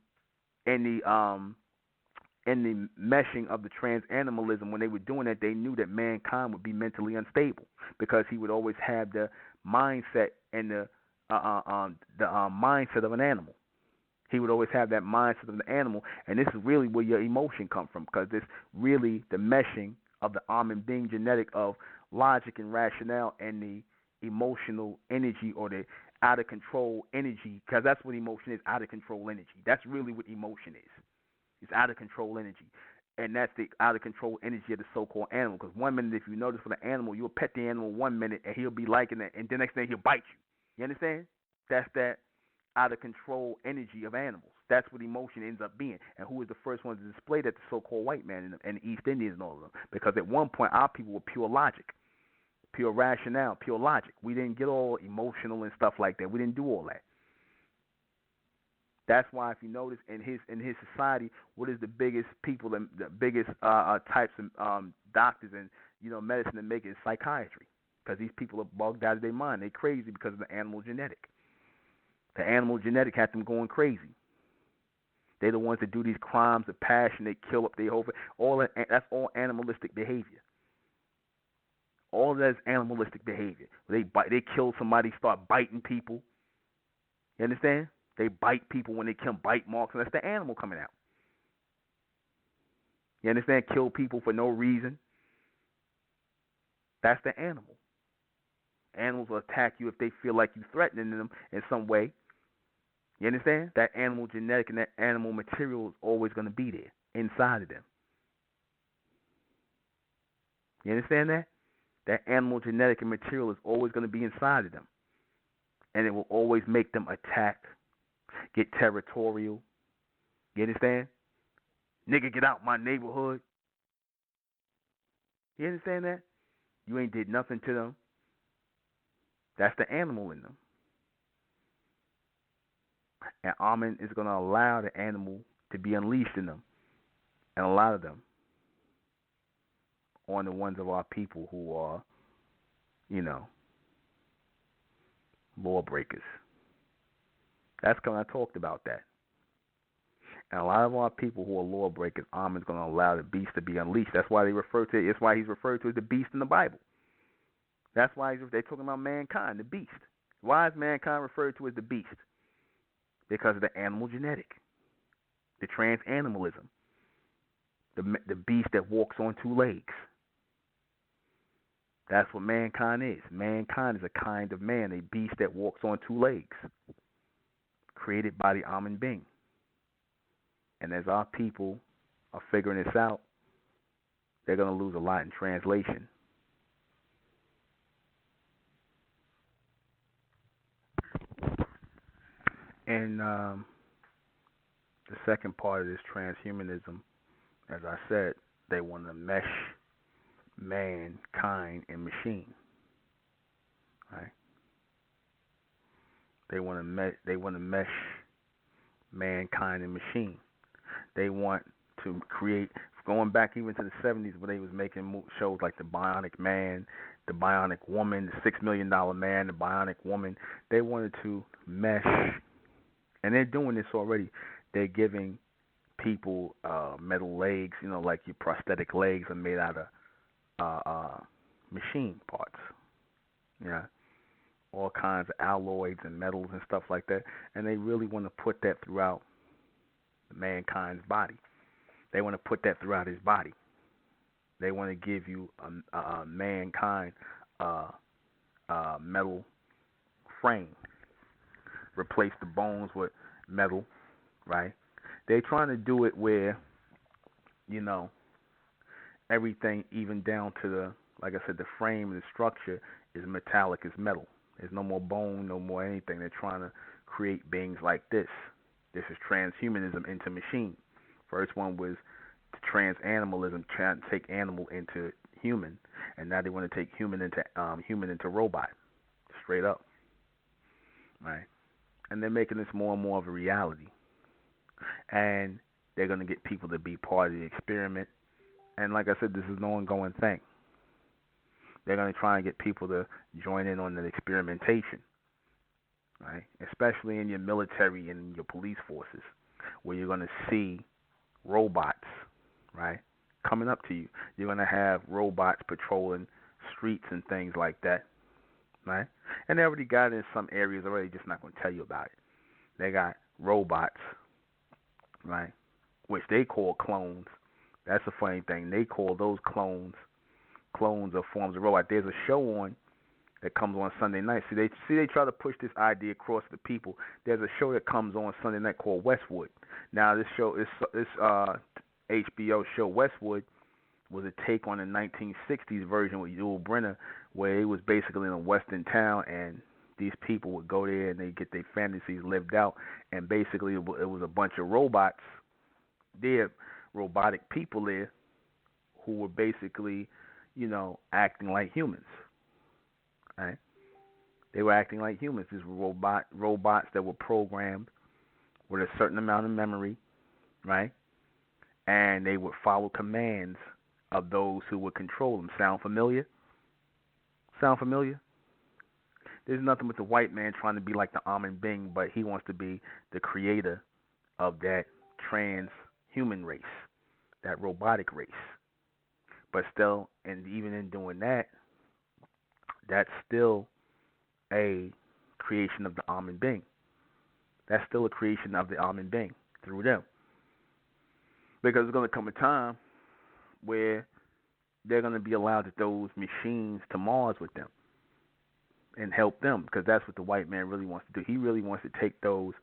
meshing of the transanimalism, when they were doing that, they knew that mankind would be mentally unstable because he would always have the mindset and the mindset of an animal. He would always have that mindset of the animal, and this is really where your emotion comes from, because it's really the meshing of the Amen being genetic of logic and rationale and the emotional energy or the out of control energy, because that's what emotion is, out of control energy. That's really what emotion is. It's out of control energy. And that's the out of control energy of the so-called animal. Because 1 minute, if you notice for the animal, you'll pet the animal 1 minute and he'll be liking it, and the next thing he'll bite you. You understand? That's that out of control energy of animals. That's what emotion ends up being. And who is the first one to display that? The so-called white man and the East Indians and all of them. Because at one point, our people were pure logic, pure rationale, pure logic. We didn't get all emotional and stuff like that. We didn't do all that. That's why, if you notice, in his society, what is the biggest people, the biggest types of doctors and medicine that make it is psychiatry, because these people are bugged out of their mind. They crazy because of the animal genetic. The animal genetic had them going crazy. They're the ones that do these crimes of passion. They kill up their whole. That's all animalistic behavior. All of that is animalistic behavior. They kill somebody, start biting people. You understand? They bite people when they kill, bite marks, and that's the animal coming out. You understand? Kill people for no reason. That's the animal. Animals will attack you if they feel like you're threatening them in some way. You understand? That animal genetic and that animal material is always going to be there inside of them. You understand that? That animal genetic and material is always going to be inside of them. And it will always make them attack, get territorial. You understand? Nigga, get out my neighborhood. You understand that? You ain't did nothing to them. That's the animal in them. And Amen is going to allow the animal to be unleashed in them. And a lot of them on the ones of our people who are, lawbreakers. That's because I talked about that. And a lot of our people who are lawbreakers, Amen's going to allow the beast to be unleashed. That's why they refer to it. It's why he's referred to as the beast in the Bible. That's why they're talking about mankind, the beast. Why is mankind referred to as the beast? Because of the animal genetic, the transanimalism, the beast that walks on two legs. That's what mankind is. Mankind is a kind of man, a beast that walks on two legs, created by the Amen being. And as our people are figuring this out, they're going to lose a lot in translation. And the second part of this transhumanism, as I said, they want to mesh mankind and machine. Right? They want to mesh mankind and machine. They want to create, going back even to the 70s, where they was making shows like the Bionic Man, the Bionic Woman, the $6 Million Man, the Bionic Woman. They wanted to mesh, and they're doing this already. They're giving people metal legs, like your prosthetic legs are made out of machine parts. Yeah, all kinds of alloys and metals and stuff like that, and they really want to put that throughout mankind's body. They want to put that throughout his body. They want to give you a mankind metal frame, replace the bones with metal, right? They're trying to do it where, everything, even down to the, like I said, the frame and the structure is metallic, is metal. There's no more bone, no more anything. They're trying to create beings like this. This is transhumanism into machine. First one was transanimalism, trying to take animal into human, and now they want to take human into robot, straight up, right? And they're making this more and more of a reality, and they're going to get people to be part of the experiment. And like I said, this is an ongoing thing. They're going to try and get people to join in on the experimentation, right? Especially in your military and your police forces, where you're going to see robots, right, coming up to you. You're going to have robots patrolling streets and things like that, right? And they already got it in some areas already, just not going to tell you about it. They got robots, right, which they call clones. That's the funny thing. They call those clones of forms of robot. There's a show on that comes on Sunday night. They try to push this idea across the people. There's a show that comes on Sunday night called Westwood. Now this HBO show Westwood was a take on the 1960s version with Yul Brynner, where it was basically in a western town, and these people would go there and they get their fantasies lived out, and basically it was a bunch of robots there, robotic people there, who were basically, acting like humans. Right? They were acting like humans. These were robots that were programmed with a certain amount of memory, right? And they would follow commands of those who would control them. Sound familiar? Sound familiar? There's nothing with the white man trying to be like the Amen Bing, but he wants to be the creator of that transhuman race, that robotic race. But still, and even in doing that, that's still a creation of the Amen Bing. That's still a creation of the Amen Bing through them. Because there's going to come a time where they're going to be allowed to those machines to Mars with them and help them, because that's what the white man really wants to do. He really wants to take those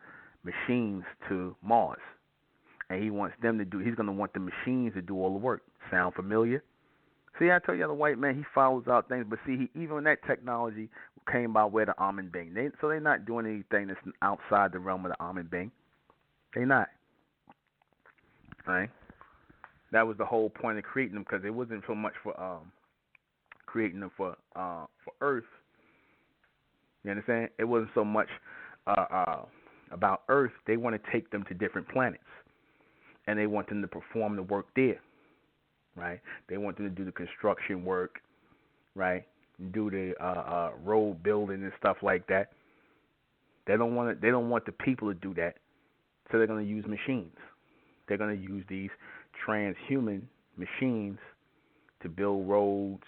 machines to Mars, and he wants them to do. He's going to want the machines to do all the work. Sound familiar? See, I tell you, the white man, he follows out things, but see, even that technology came by way of the Amen Bing. So they're not doing anything that's outside the realm of the Amen Bing. They're not. Right? That was the whole point of creating them, because it wasn't so much for creating them for Earth. You understand? It wasn't so much about Earth. They want to take them to different planets, and they want them to perform the work there. Right? They want them to do the construction work, right? Do the road building and stuff like that. They don't want it. They don't want the people to do that, so they're going to use machines. They're going to use these transhuman machines to build roads,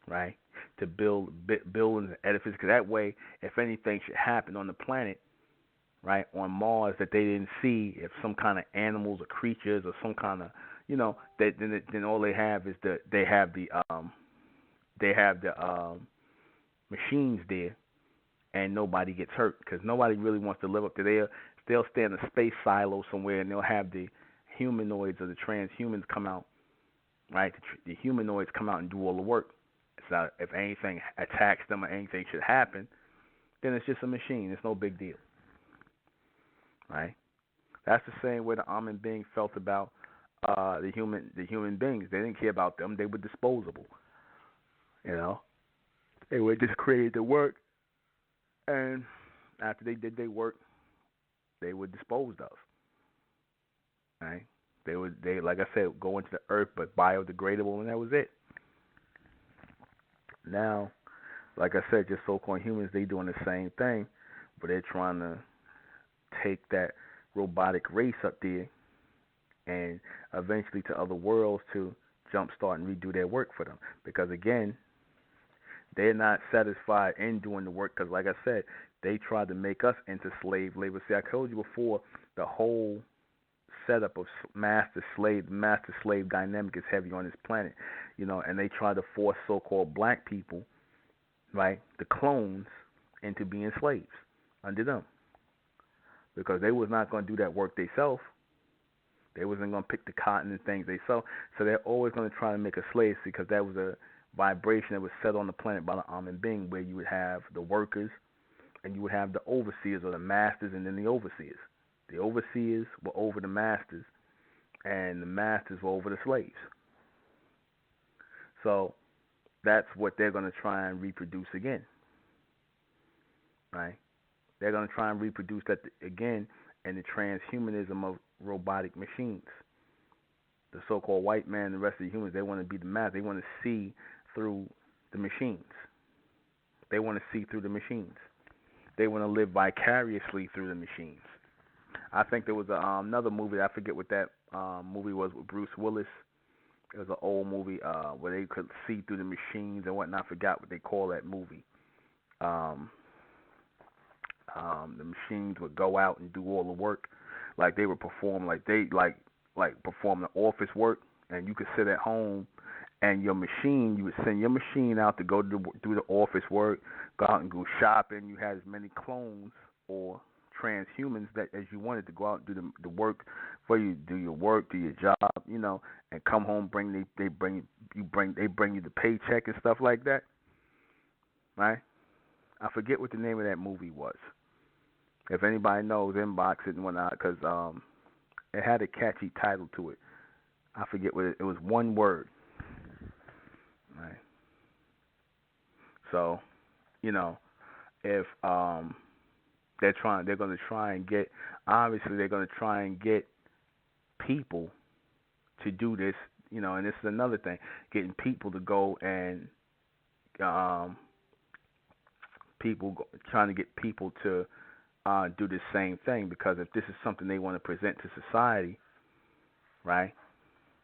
right? To build buildings and edifices. Because that way, if anything should happen on the planet, right, on Mars that they didn't see, if some kind of animals or creatures or some kind of then all they have is they have the machines there, and nobody gets hurt, because nobody really wants to live up to they'll stay in a space silo somewhere, and they'll have the humanoids or the transhumans come out, right? The humanoids come out and do all the work. So if anything attacks them or anything should happen, then it's just a machine. It's no big deal, right? That's the same way the Amen Bing felt about the human beings. They didn't care about them. They were disposable. They were just created to work, and after they did their work, they were disposed of. Right? They like I said, go into the earth, but biodegradable, and that was it. Now, like I said, just so-called humans, they doing the same thing, but they're trying to take that robotic race up there and eventually to other worlds to jumpstart and redo their work for them. Because again, they're not satisfied in doing the work because, like I said, they tried to make us into slave labor. See, I told you before, the whole setup of master slave dynamic is heavy on this planet, and they try to force so-called black people, right, the clones, into being slaves under them because they was not going to do that work themselves. They wasn't going to pick the cotton and things themselves. So they're always going to try to make a slave because that was a vibration that was set on the planet by the Amen being, where you would have the workers and you would have the overseers or the masters and then the overseers. The overseers were over the masters and the masters were over the slaves. So that's what they're going to try and reproduce again. Right? They're going to try and reproduce that again in the transhumanism of robotic machines. The so-called white man and the rest of the humans, they want to be the master. They want to see through the machines. They want to see through the machines. They want to live vicariously through the machines. I think there was another movie, I forget what that movie was, with Bruce Willis. It was an old movie where they could see through the machines and whatnot. I forgot what they call that movie. The machines would go out and do all the work, like they would perform, like they like perform the office work, and you could sit at home, and your machine, you would send your machine out to go do the office work, go out and go shopping. You had as many clones or transhumans that as you wanted to go out and do the work for you, do your work, do your job, and come home, they bring you the paycheck and stuff like that, right? I forget what the name of that movie was. If anybody knows, inbox it and whatnot, because it had a catchy title to it. I forget what it was. One word. Right. So, if they're going to try and get, obviously they're going to try and get people to do this, and this is another thing, getting people to go and trying to get people to do the same thing, because if this is something they want to present to society, right?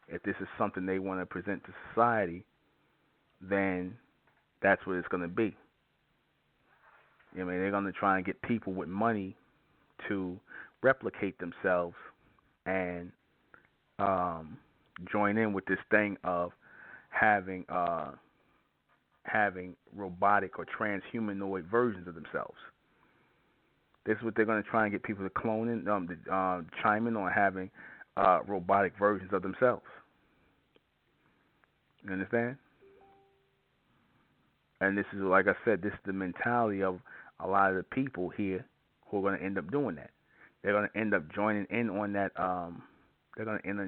If this is something they want to present to society, then that's what it's going to be. They're going to try and get people with money to replicate themselves and join in with this thing of having robotic or transhumanoid versions of themselves. This is what they're going to try and get people to clone in, chime in on having robotic versions of themselves. You understand? And this is, like I said, this is the mentality of a lot of the people here who are going to end up doing that. They're going to end up joining in on that. They're going to end up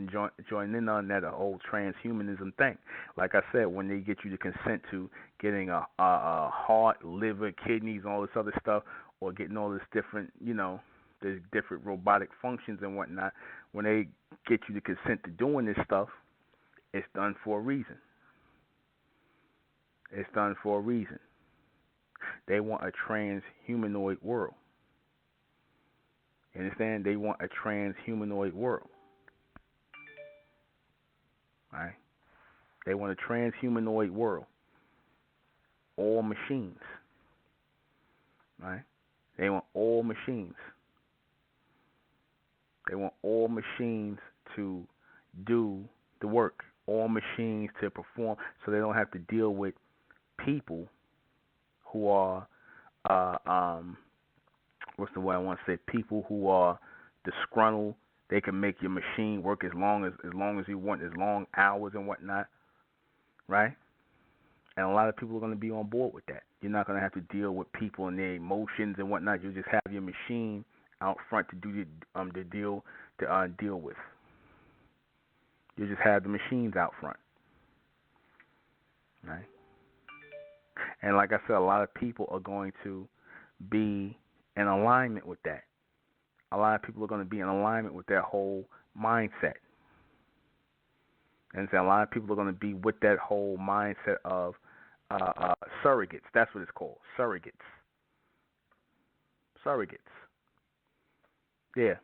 joining in on that whole transhumanism thing. Like I said, when they get you to consent to getting a heart, liver, kidneys, and all this other stuff, or getting all this different, there's different robotic functions and whatnot. When they get you to consent to doing this stuff, it's done for a reason. It's done for a reason. They want a transhumanoid world. You understand? They want a transhumanoid world. Right? They want a transhumanoid world. All machines. Right? They want all machines. They want all machines to do the work. All machines to perform, so they don't have to deal with people who are, what's the way I want to say? People who are disgruntled. They can make your machine work as long as you want, as long hours and whatnot, right? And a lot of people are going to be on board with that. You're not going to have to deal with people and their emotions and whatnot. You just have your machine out front to do the deal with. You just have the machines out front, right? And like I said, a lot of people are going to be in alignment with that. A lot of people are going to be in alignment with that whole mindset. And so a lot of people are going to be with that whole mindset of surrogates. That's what it's called, surrogates. Surrogates. Yeah.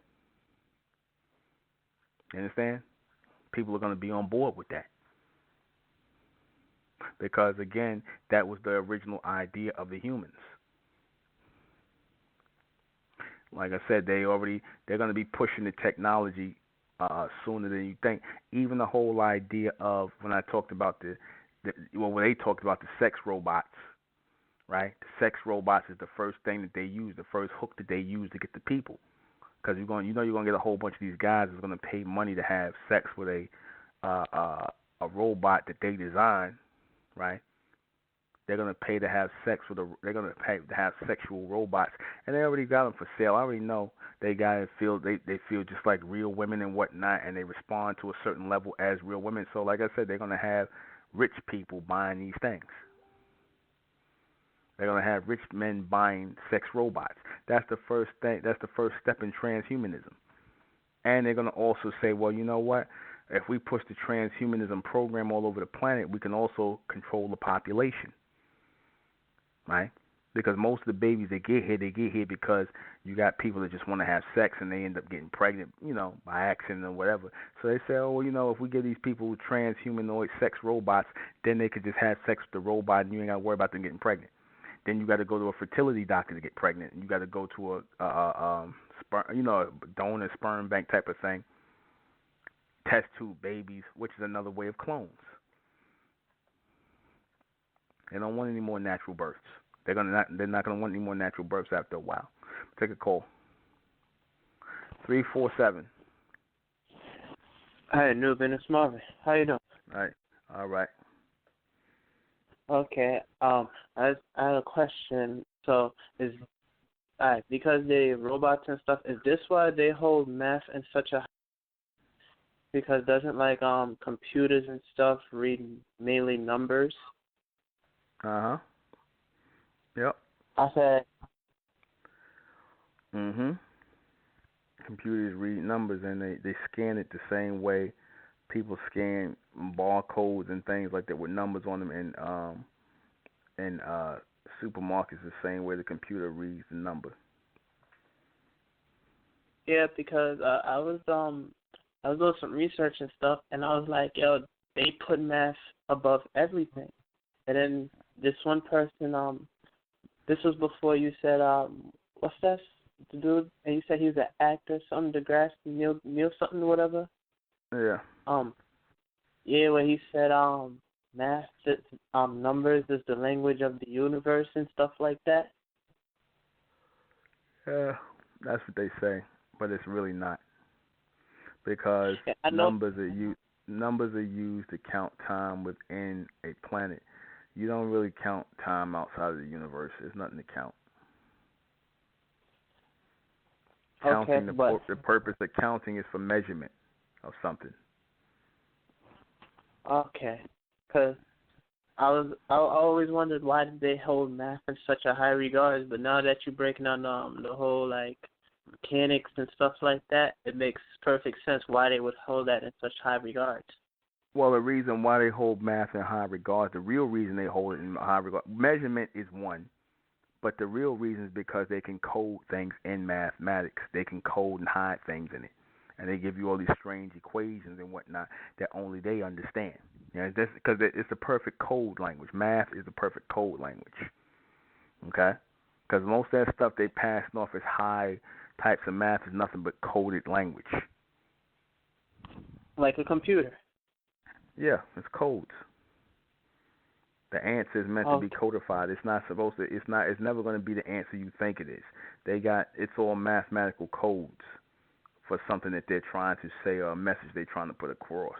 You understand? People are going to be on board with that because, again, that was the original idea of the humans. Like I said, they're going to be pushing the technology sooner than you think. Even the whole idea of when I talked about when they talked about the sex robots, right? The sex robots is the first thing that they use, the first hook that they use to get the people. Because you're going to get a whole bunch of these guys that's going to pay money to have sex with a robot that they design, right? They're going to pay to have sex with they're going to pay to have sexual robots, and they already got them for sale. I already know they feel just like real women and whatnot, and they respond to a certain level as real women. So, like I said, they're going to have rich people buying these things. They're going to have rich men buying sex robots. That's the first thing. That's the first step in transhumanism. And they're going to also say, well, you know what? If we push the transhumanism program all over the planet, we can also control the population, right? Because most of the babies that get here because you got people that just want to have sex and they end up getting pregnant, by accident or whatever. So they say, oh, well, if we give these people with transhumanoid sex robots, then they could just have sex with the robot and you ain't got to worry about them getting pregnant. Then you got to go to a fertility doctor to get pregnant. And you got to go to a sperm, a donor sperm bank type of thing. Test tube babies, which is another way of clones. They don't want any more natural births. They're not gonna want any more natural births after a while. Take a call. 347. Hi, Nuben. It's Marvin. How you doing? All right. Okay. I had a question. So because they robots and stuff, is this why they hold math in such a because doesn't computers and stuff read mainly numbers? Yep. I said. Computers read numbers and they scan it the same way people scan barcodes and things like that with numbers on them in supermarkets the same way the computer reads the number. Yeah, because I was doing some research and stuff, and I was like, yo, they put math above everything. And then this one person, this was before you said, what's that, the dude? And you said he was an actor, something, DeGrasse, Neil something or whatever. Yeah. Yeah, where he said, math, numbers is the language of the universe and stuff like that. Yeah, that's what they say, but it's really not. Because numbers are used to count time within a planet. You don't really count time outside of the universe. There's nothing to count. Counting, the purpose of counting is for measurement of something. Okay, because I always wondered why did they hold math in such a high regard, but now that you're breaking down the whole mechanics and stuff like that, it makes perfect sense why they would hold that in such high regards. Well, the reason why they hold math in high regard, the real reason they hold it in high regard, measurement is one, but the real reason is because they can code things in mathematics. They can code and hide things in it, and they give you all these strange equations and whatnot that only they understand. That's because it's the perfect code language. Math is the perfect code language. Okay, because most of that stuff they passing off as high types of math is nothing but coded language. Like a computer. Yeah, it's codes. The answer is meant to be codified. It's not supposed to. It's not. It's never going to be the answer you think it is. It's all mathematical codes for something that they're trying to say or a message they're trying to put across.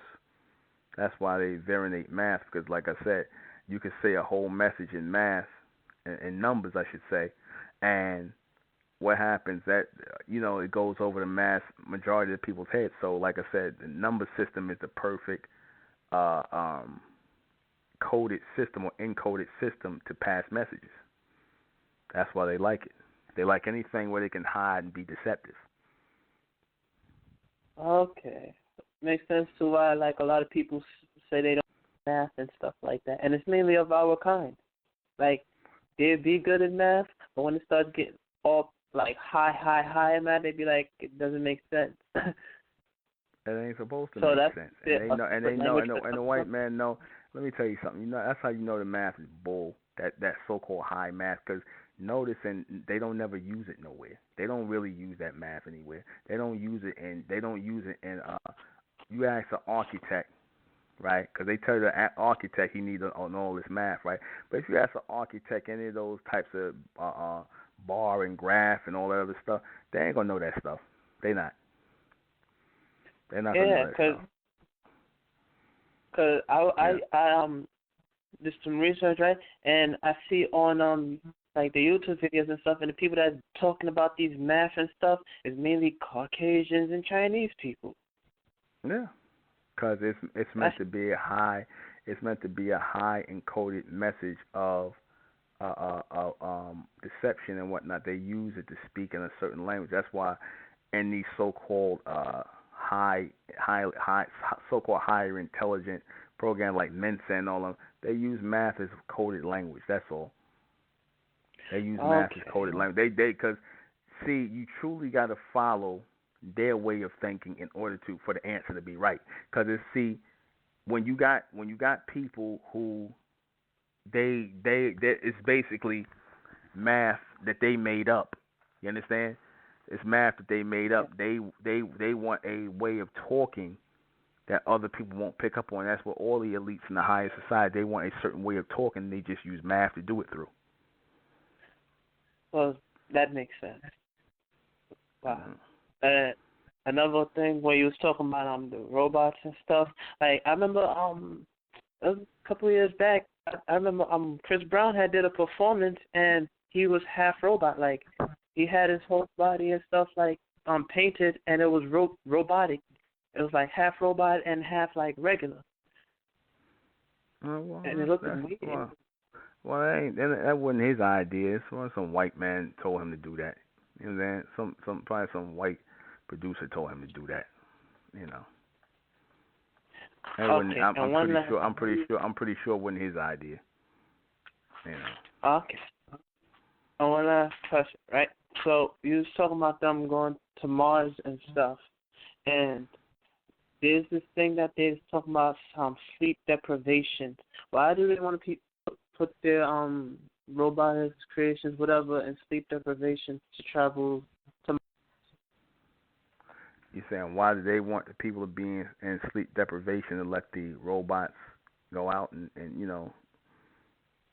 That's why they variate math, because, like I said, you can say a whole message in math, in numbers, I should say, and what happens that it goes over the mass majority of people's heads. So, like I said, the number system is the perfect coded system or encoded system to pass messages. That's why they like it. They like anything where they can hide and be deceptive. Okay. Makes sense to why a lot of people say they don't math and stuff like that. And it's mainly of our kind. They'd be good at math, but when it starts getting all high in math, they'd be like, it doesn't make sense. It ain't supposed to So make that's sense, and it, they a know, separate language for and the some white stuff? man know. Let me tell you something. You know, that's how you know the math is bull. That so-called high math, because notice, and they don't never use it nowhere. They don't really use that math anywhere. They don't use it, and they don't use it in. You ask an architect, right? Because they tell the architect he needs to know all this math, right? But if you ask an architect any of those types of bar and graph and all that other stuff, they ain't gonna know that stuff. They not. They're not gonna know Yeah, that stuff. cause Yeah. I did some research, right, and I see on like the YouTube videos and stuff, and the people that are talking about these math and stuff is mainly Caucasians and Chinese people. Yeah. Because it's meant to be a high. It's meant to be a high encoded message of deception and whatnot. They use it to speak in a certain language. That's why in these so-called high so-called higher intelligent programs like Mensa and all of them, they use math as coded language. That's all. They use math as coded language. They because see, you truly got to follow their way of thinking in order for the answer to be right. Because see, when you got people who it's basically math that they made up. You understand? It's math that they made up. They want a way of talking that other people won't pick up on. That's what all the elites in the higher society, they want a certain way of talking. They just use math to do it through. Well, that makes sense. Wow. Mm-hmm. Another thing when you was talking about the robots and stuff, like I remember it was a couple of years back. I remember Chris Brown had did a performance and he was half robot. Like he had his whole body and stuff like painted, and it was robotic. It was like half robot and half like regular. Well, And it looked weird. Well, that wasn't his idea. Some white man told him to do that. You know what I'm saying? Probably some white producer told him to do that. You know. Okay. I'm pretty sure it wasn't his idea. You know. Okay. And one last question, right? So you was talking about them going to Mars and stuff, and there's this thing that they're talking about sleep deprivation. Why do they want to put their robotics creations, whatever, in sleep deprivation to travel to? You're saying why do they want the people to be in sleep deprivation and let the robots go out and you know?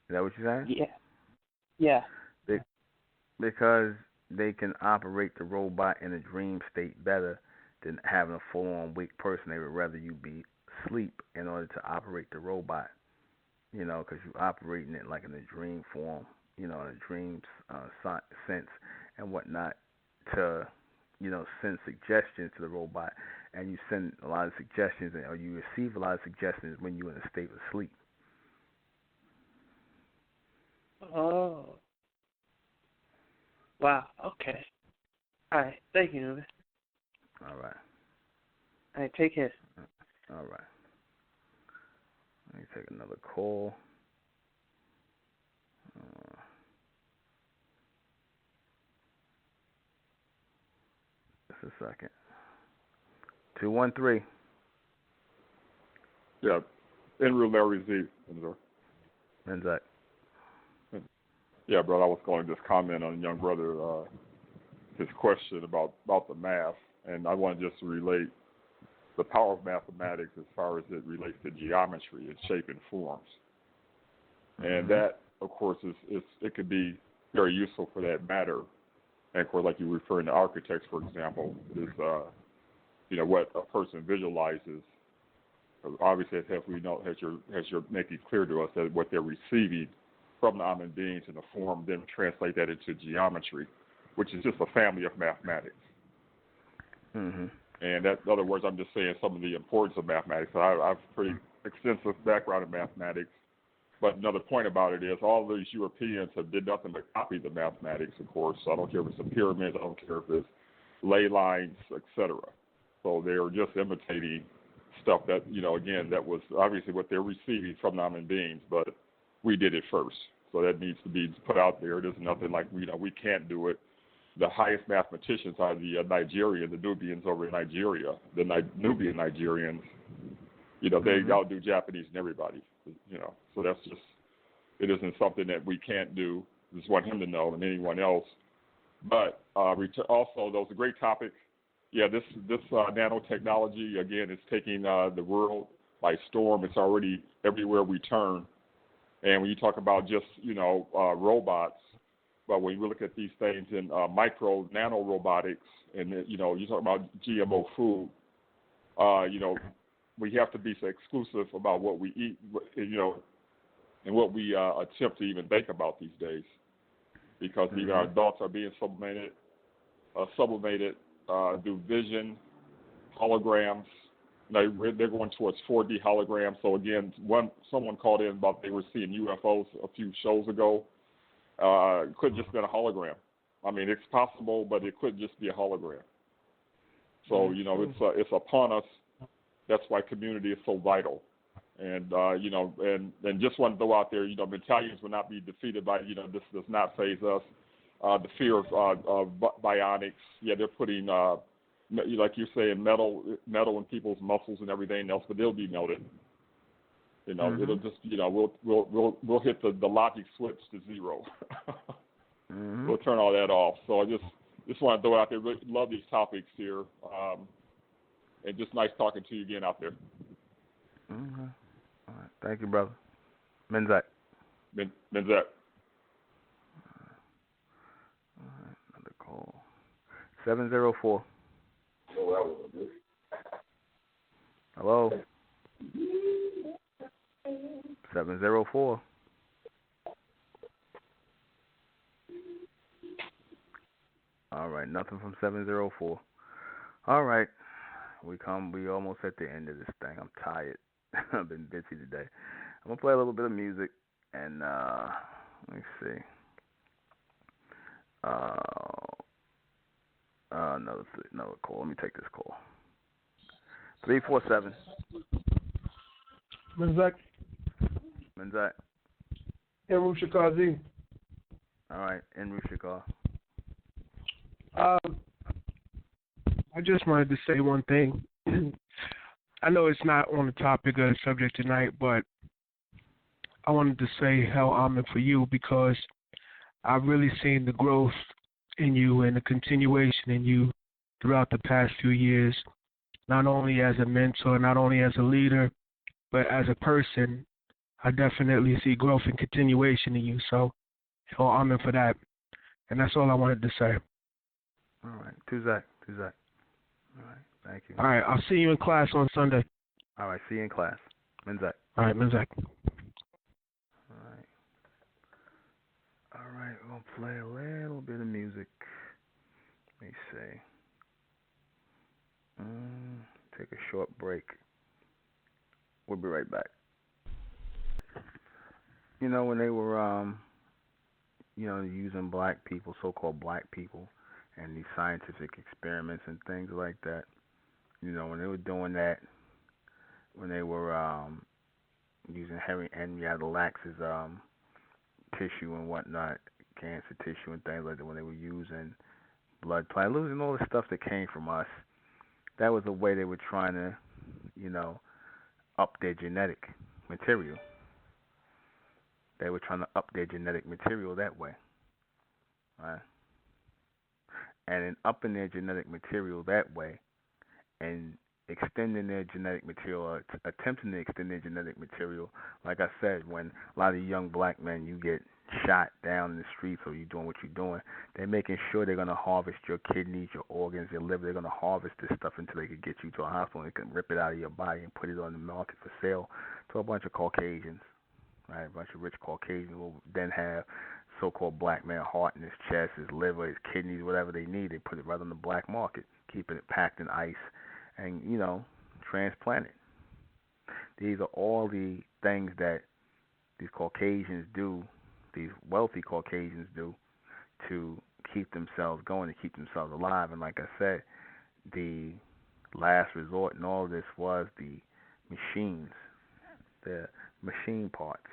Is that what you're saying? Yeah. Because they can operate the robot in a dream state better than having a full-on awake person. They would rather you be asleep in order to operate the robot. You know, because you're operating it like in a dream form. You know, in a dream sense and whatnot to, you know, send suggestions to the robot, and you send a lot of suggestions, or you receive a lot of suggestions when you're in a state of sleep. Oh. Wow. Okay. All right. Thank you, Nuvis. All right. All right. Take care. All right. Let me take another call. Just a second. 213. Yeah. Enru Larry Z. Mentellects. Yeah, brother, I was going to just comment on young brother, his question about the math, and I want to just relate the power of mathematics as far as it relates to geometry and shape and forms. And that, of course, is it could be very useful for that matter. And, of course, like you referring to architects, for example, is, you know, what a person visualizes. Obviously, as you're making clear to us that what they're receiving from the human beings in the form, then translate that into geometry, which is just a family of mathematics. Mm-hmm. And that, in other words, I'm just saying some of the importance of mathematics. I have pretty extensive background in mathematics, but another point about it is all these Europeans have did nothing but copy the mathematics, of course. So I don't care if it's the pyramids, I don't care if it's ley lines, etc. So they're just imitating stuff that, you know, again, that was obviously what they're receiving from the human beings, but we did it first. So that needs to be put out there. There's nothing like, you know, we can't do it. the highest mathematicians are the Nigerian, the Nubians over in Nigeria, the Nubian Nigerians. They outdo Japanese and everybody. So that's just, it isn't something that we can't do. Just want him to know and anyone else. But also, those are great topics. Yeah, this nanotechnology, again, is taking the world by storm. It's already everywhere we turn. And when you talk about just, robots, but when you look at these things in nano robotics, and, you talk about GMO food, we have to be so exclusive about what we eat, and what we attempt to even think about these days. Because even our thoughts are being sublimated through vision, holograms. They're going towards 4D holograms. So again, someone called in about they were seeing UFOs a few shows ago. It could just been a hologram. I mean, it's possible, but it could just be a hologram. So it's upon us. That's why community is so vital. And and just want to throw out there, Mentalians will not be defeated by this does not phase us. The fear of bionics, they're putting like you're saying metal in people's muscles and everything else, but they'll be melted. It'll just we'll hit the logic switch to zero. We'll turn all that off. So I just want to throw it out there. Really love these topics here, and just nice talking to you again out there. All right. Thank you, brother. Menzak. Menzak. All right, another call. 704. Hello. 704. All right, nothing from 704. All right, we almost at the end of this thing. I'm tired. I've been busy today. I'm gonna play a little bit of music and let me see. Another call. Let me take this call. 347. Menzak. Enru Shikazi. All right, Enru Shikar. I just wanted to say one thing. I know it's not on the topic of the subject tonight, but I wanted to say how I'm for you because I've really seen the growth in you and the continuation in you throughout the past few years, not only as a mentor, not only as a leader, but as a person. I definitely see growth and continuation in you, so I'm in for that. And that's all I wanted to say. All right, Tuzak. All right, thank you. All right, I'll see you in class on Sunday. All right, see you in class. Menzak. All right, Menzak. All right, we're going to play a little bit of music. Let me see. Take a short break. We'll be right back. When they were, using black people, so-called black people, and these scientific experiments and things like that, when they were doing that, when they were using Henry Lax's tissue and whatnot, cancer tissue and things like that, when they were using blood plasma, losing all the stuff that came from us, that was the way they were trying to, up their genetic material. They were trying to up their genetic material that way. Right? And in upping their genetic material that way and extending their genetic material, or attempting to extend their genetic material, like I said, when a lot of young black men, you get shot down in the streets or you're doing what you're doing, they're making sure they're going to harvest your kidneys, your organs, your liver. They're going to harvest this stuff until they can get you to a hospital and they can rip it out of your body and put it on the market for sale to a bunch of Caucasians. Right, a bunch of rich Caucasians will then have so-called black man heart in his chest, his liver, his kidneys, whatever they need. They put it right on the black market, keeping it packed in ice, and transplant it. These are all the things that these Caucasians do, these wealthy Caucasians do, to keep themselves going, to keep themselves alive. And like I said, the last resort in all of this was the machines, the machine parts,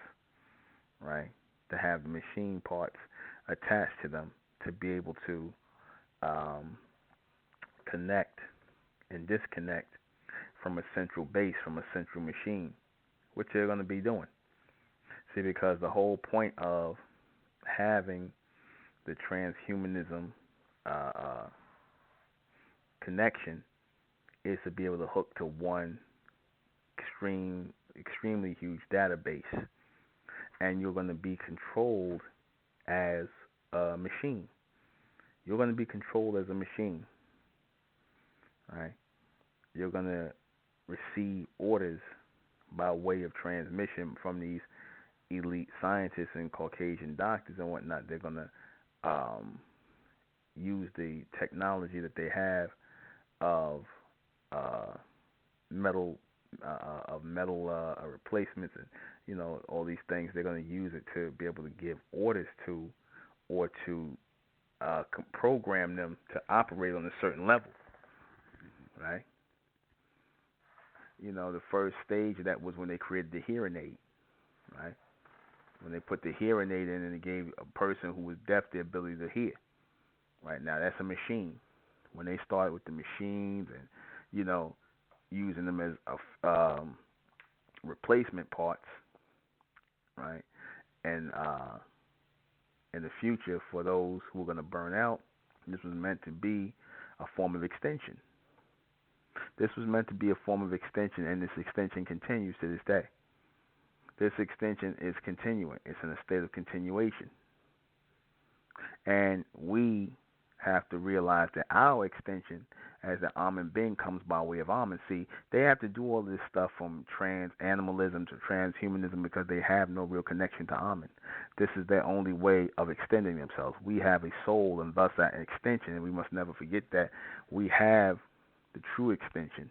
right? To have the machine parts attached to them to be able to connect and disconnect from a central base, from a central machine, which they're going to be doing. See, because the whole point of having the transhumanism uh, connection is to be able to hook to one extremely huge database, and you're going to be controlled as a machine. You're going to be controlled as a machine, right? You're going to receive orders by way of transmission from these elite scientists and Caucasian doctors and whatnot. They're going to use the technology that they have of metal replacements, and all these things. They're going to use it to be able to give orders to, or to program them to operate on a certain level, right? The first stage of that was when they created the hearing aid, right? When they put the hearing aid in and it gave a person who was deaf the ability to hear. Right now, that's a machine. When they started with the machines and using them as replacement parts, right? And in the future, for those who are going to burn out, this was meant to be a form of extension. This was meant to be a form of extension, and this extension continues to this day. This extension is continuing. It's in a state of continuation. And we have to realize that our extension as the Amen being comes by way of Amen. See, they have to do all this stuff from transanimalism to transhumanism because they have no real connection to Amen. This is their only way of extending themselves. We have a soul and thus an extension, and we must never forget that we have the true extension,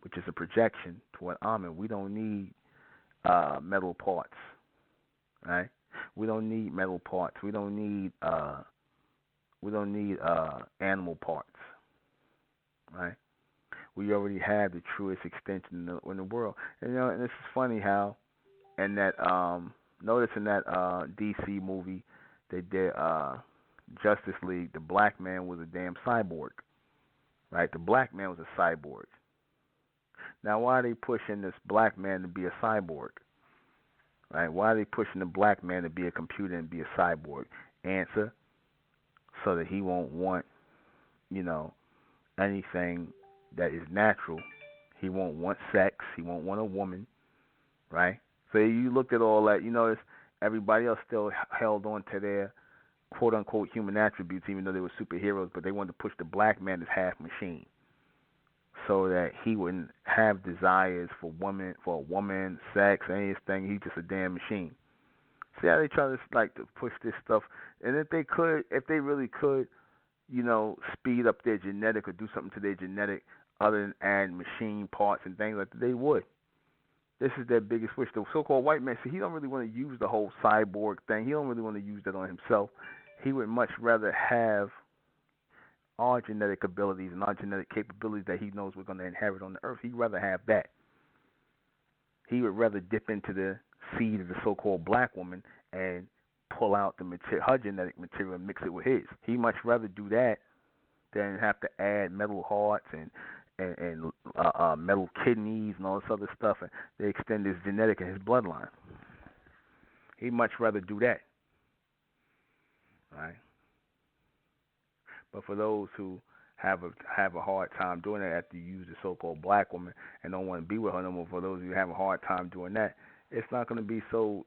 which is a projection toward Amen. We don't need metal parts, right? We don't need metal parts. We don't need animal parts, right? We already have the truest extension in the world. And this is funny how, in that notice in that DC movie they did, Justice League, the black man was a damn cyborg, right? The black man was a cyborg. Now, why are they pushing this black man to be a cyborg? Right? Why are they pushing the black man to be a computer and be a cyborg? Answer: so that he won't want, anything that is natural. He won't want sex. He won't want a woman, right? So you look at all that, everybody else still held on to their quote-unquote human attributes, even though they were superheroes, but they wanted to push the black man as half machine, so that he wouldn't have desires for a woman, sex, anything. He's just a damn machine. See how they try to push this stuff, and if they really could, speed up their genetic or do something to their genetic other than add machine parts and things like that, they would. This is their biggest wish. The so-called white man, see, he don't really want to use the whole cyborg thing. He don't really want to use that on himself. He would much rather have our genetic abilities and our genetic capabilities that he knows we're going to inherit on the earth. He'd rather have that. He would rather dip into the seed of the so-called black woman and pull out her genetic material and mix it with his. He'd much rather do that than have to add metal hearts and metal kidneys and all this other stuff, and they extend his genetic and his bloodline. He'd much rather do that. Right? But for those who have a hard time doing that after you use the so-called black woman and don't want to be with her no more, for those who have a hard time doing that, it's not going to be so,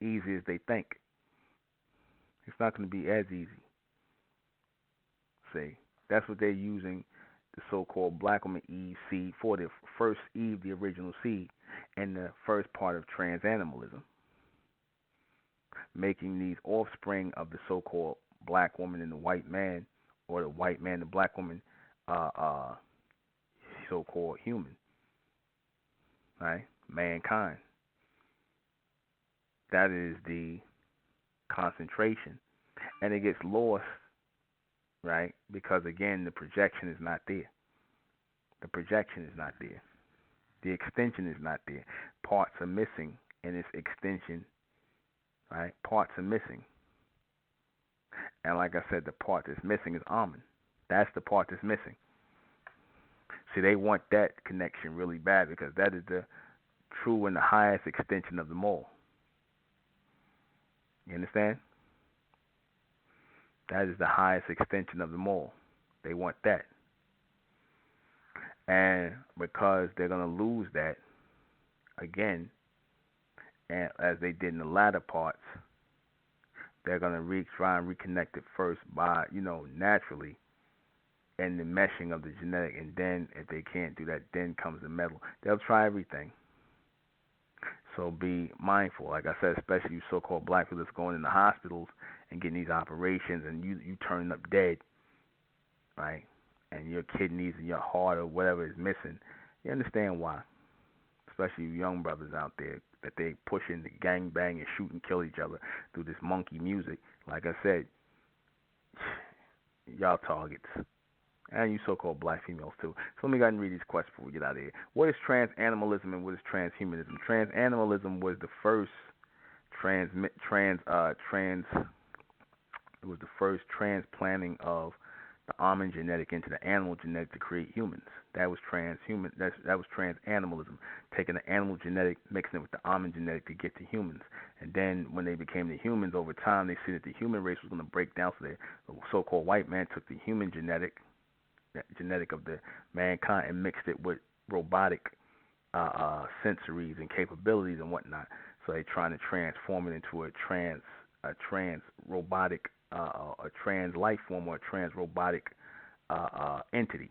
easy as they think. It's not going to be as easy. See, that's what they're using the so-called black woman Eve seed for, the first Eve, the original seed, and the first part of transanimalism, making these offspring of the so-called black woman and the white man, or the white man, the black woman, so-called human, right? Mankind. That is the concentration, and it gets lost, right? Because again, the projection is not there. The projection is not there. The extension is not there. Parts are missing in its extension, right? Parts are missing. And like I said, the part that's missing is Amen. That's the part that's missing. See, they want that connection really bad because that is the true and the highest extension of them all. You understand? That is the highest extension of them all. They want that. And because they're going to lose that, again, and as they did in the latter parts, they're going to try and reconnect it first by, naturally, and the meshing of the genetic. And then if they can't do that, then comes the metal. They'll try everything. So be mindful. Like I said, especially you so-called black people that's going into hospitals and getting these operations and you turning up dead, right? And your kidneys and your heart or whatever is missing. You understand why. Especially you young brothers out there that they pushing the gang bang and shoot and kill each other through this monkey music. Like I said, y'all targets. And you so-called black females too. So let me go ahead and read these questions before we get out of here. What is transanimalism and what is transhumanism? Transanimalism was the first transplanting of the almond genetic into the animal genetic to create humans. That was that was transanimalism, taking the animal genetic, mixing it with the almond genetic to get to humans. And then when they became the humans, over time they see that the human race was going to break down. So the so-called white man took the human genetic of the mankind and mixed it with robotic sensories and capabilities and whatnot. So they're trying to transform it into a trans robotic, a trans life form or a trans robotic entity.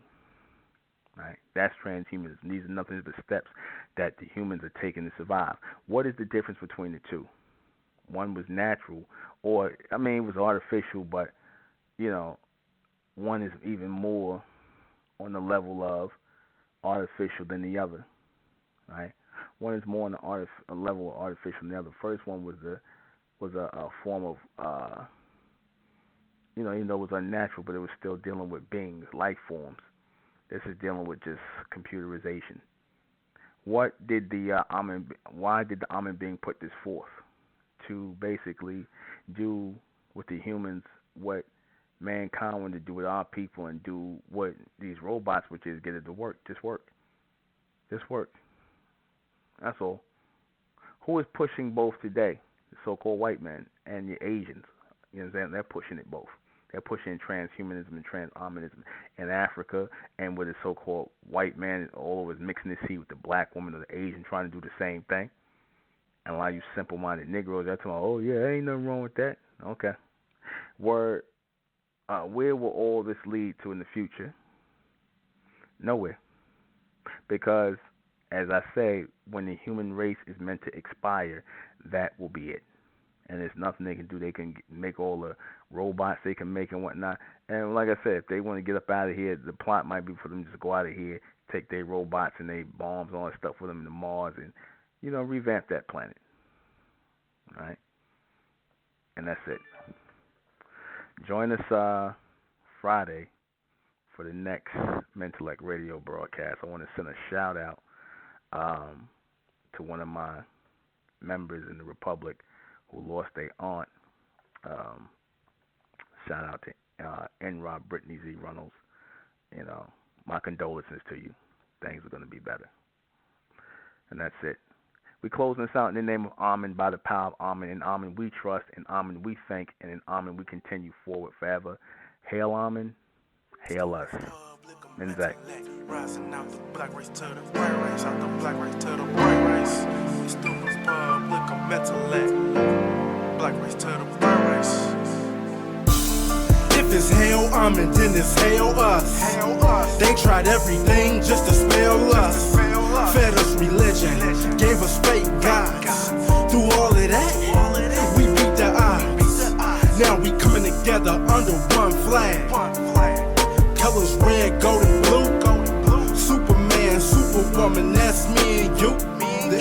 Right? That's transhumanism. These are nothing but steps that the humans are taking to survive. What is the difference between the two? One was natural, it was artificial, but one is even more on the level of artificial than the other, right? One is more on the level of artificial than the other. First one was a form of, even though it was unnatural, but it was still dealing with beings, life forms. This is dealing with just computerization. Why did the Amen being put this forth? To basically do with the humans what mankind wanted to do with our people and do what these robots, which is get it to work. Just work. That's all. Who is pushing both today? The so-called white men and the Asians. You know what I'm saying? They're pushing it both. They're pushing transhumanism and transhamanism in Africa, and with the so-called white man all over mixing this heat with the black woman or the Asian trying to do the same thing. And a lot of you simple-minded Negroes, they're talking, oh yeah, ain't nothing wrong with that. Okay. Where will all this lead to in the future? Nowhere. Because, as I say, when the human race is meant to expire, that will be it. And there's nothing they can do. They can make all the robots they can make and whatnot. And like I said, if they want to get up out of here, the plot might be for them to just go out of here, take their robots and their bombs and all that stuff with them to Mars and, revamp that planet. All right? And that's it. Join us Friday for the next MENTELLECT radio broadcast. I want to send a shout out to one of my members in the Republic who lost their aunt. Shout out to N-Rob Brittany Z. Reynolds. My condolences to you. Things are going to be better. And that's it. We closing this out in the name of Amen, by the power of Amen. In Amen we trust, in Amen we thank, and in Amen we continue forward forever. Hail Amen, hail us. MENTELLECT. Rising out the black race to the white race, out the black race to the white race. The students public of MENTELLECT. Black race to the white race. If it's hell, Amen, then it's hell us. They tried everything just to spell us. Fed us religion, gave us fake gods. Through all of that, we beat the odds. Now we coming together under one flag. Colors red, gold, and blue. Superman, Superwoman, that's me and you. The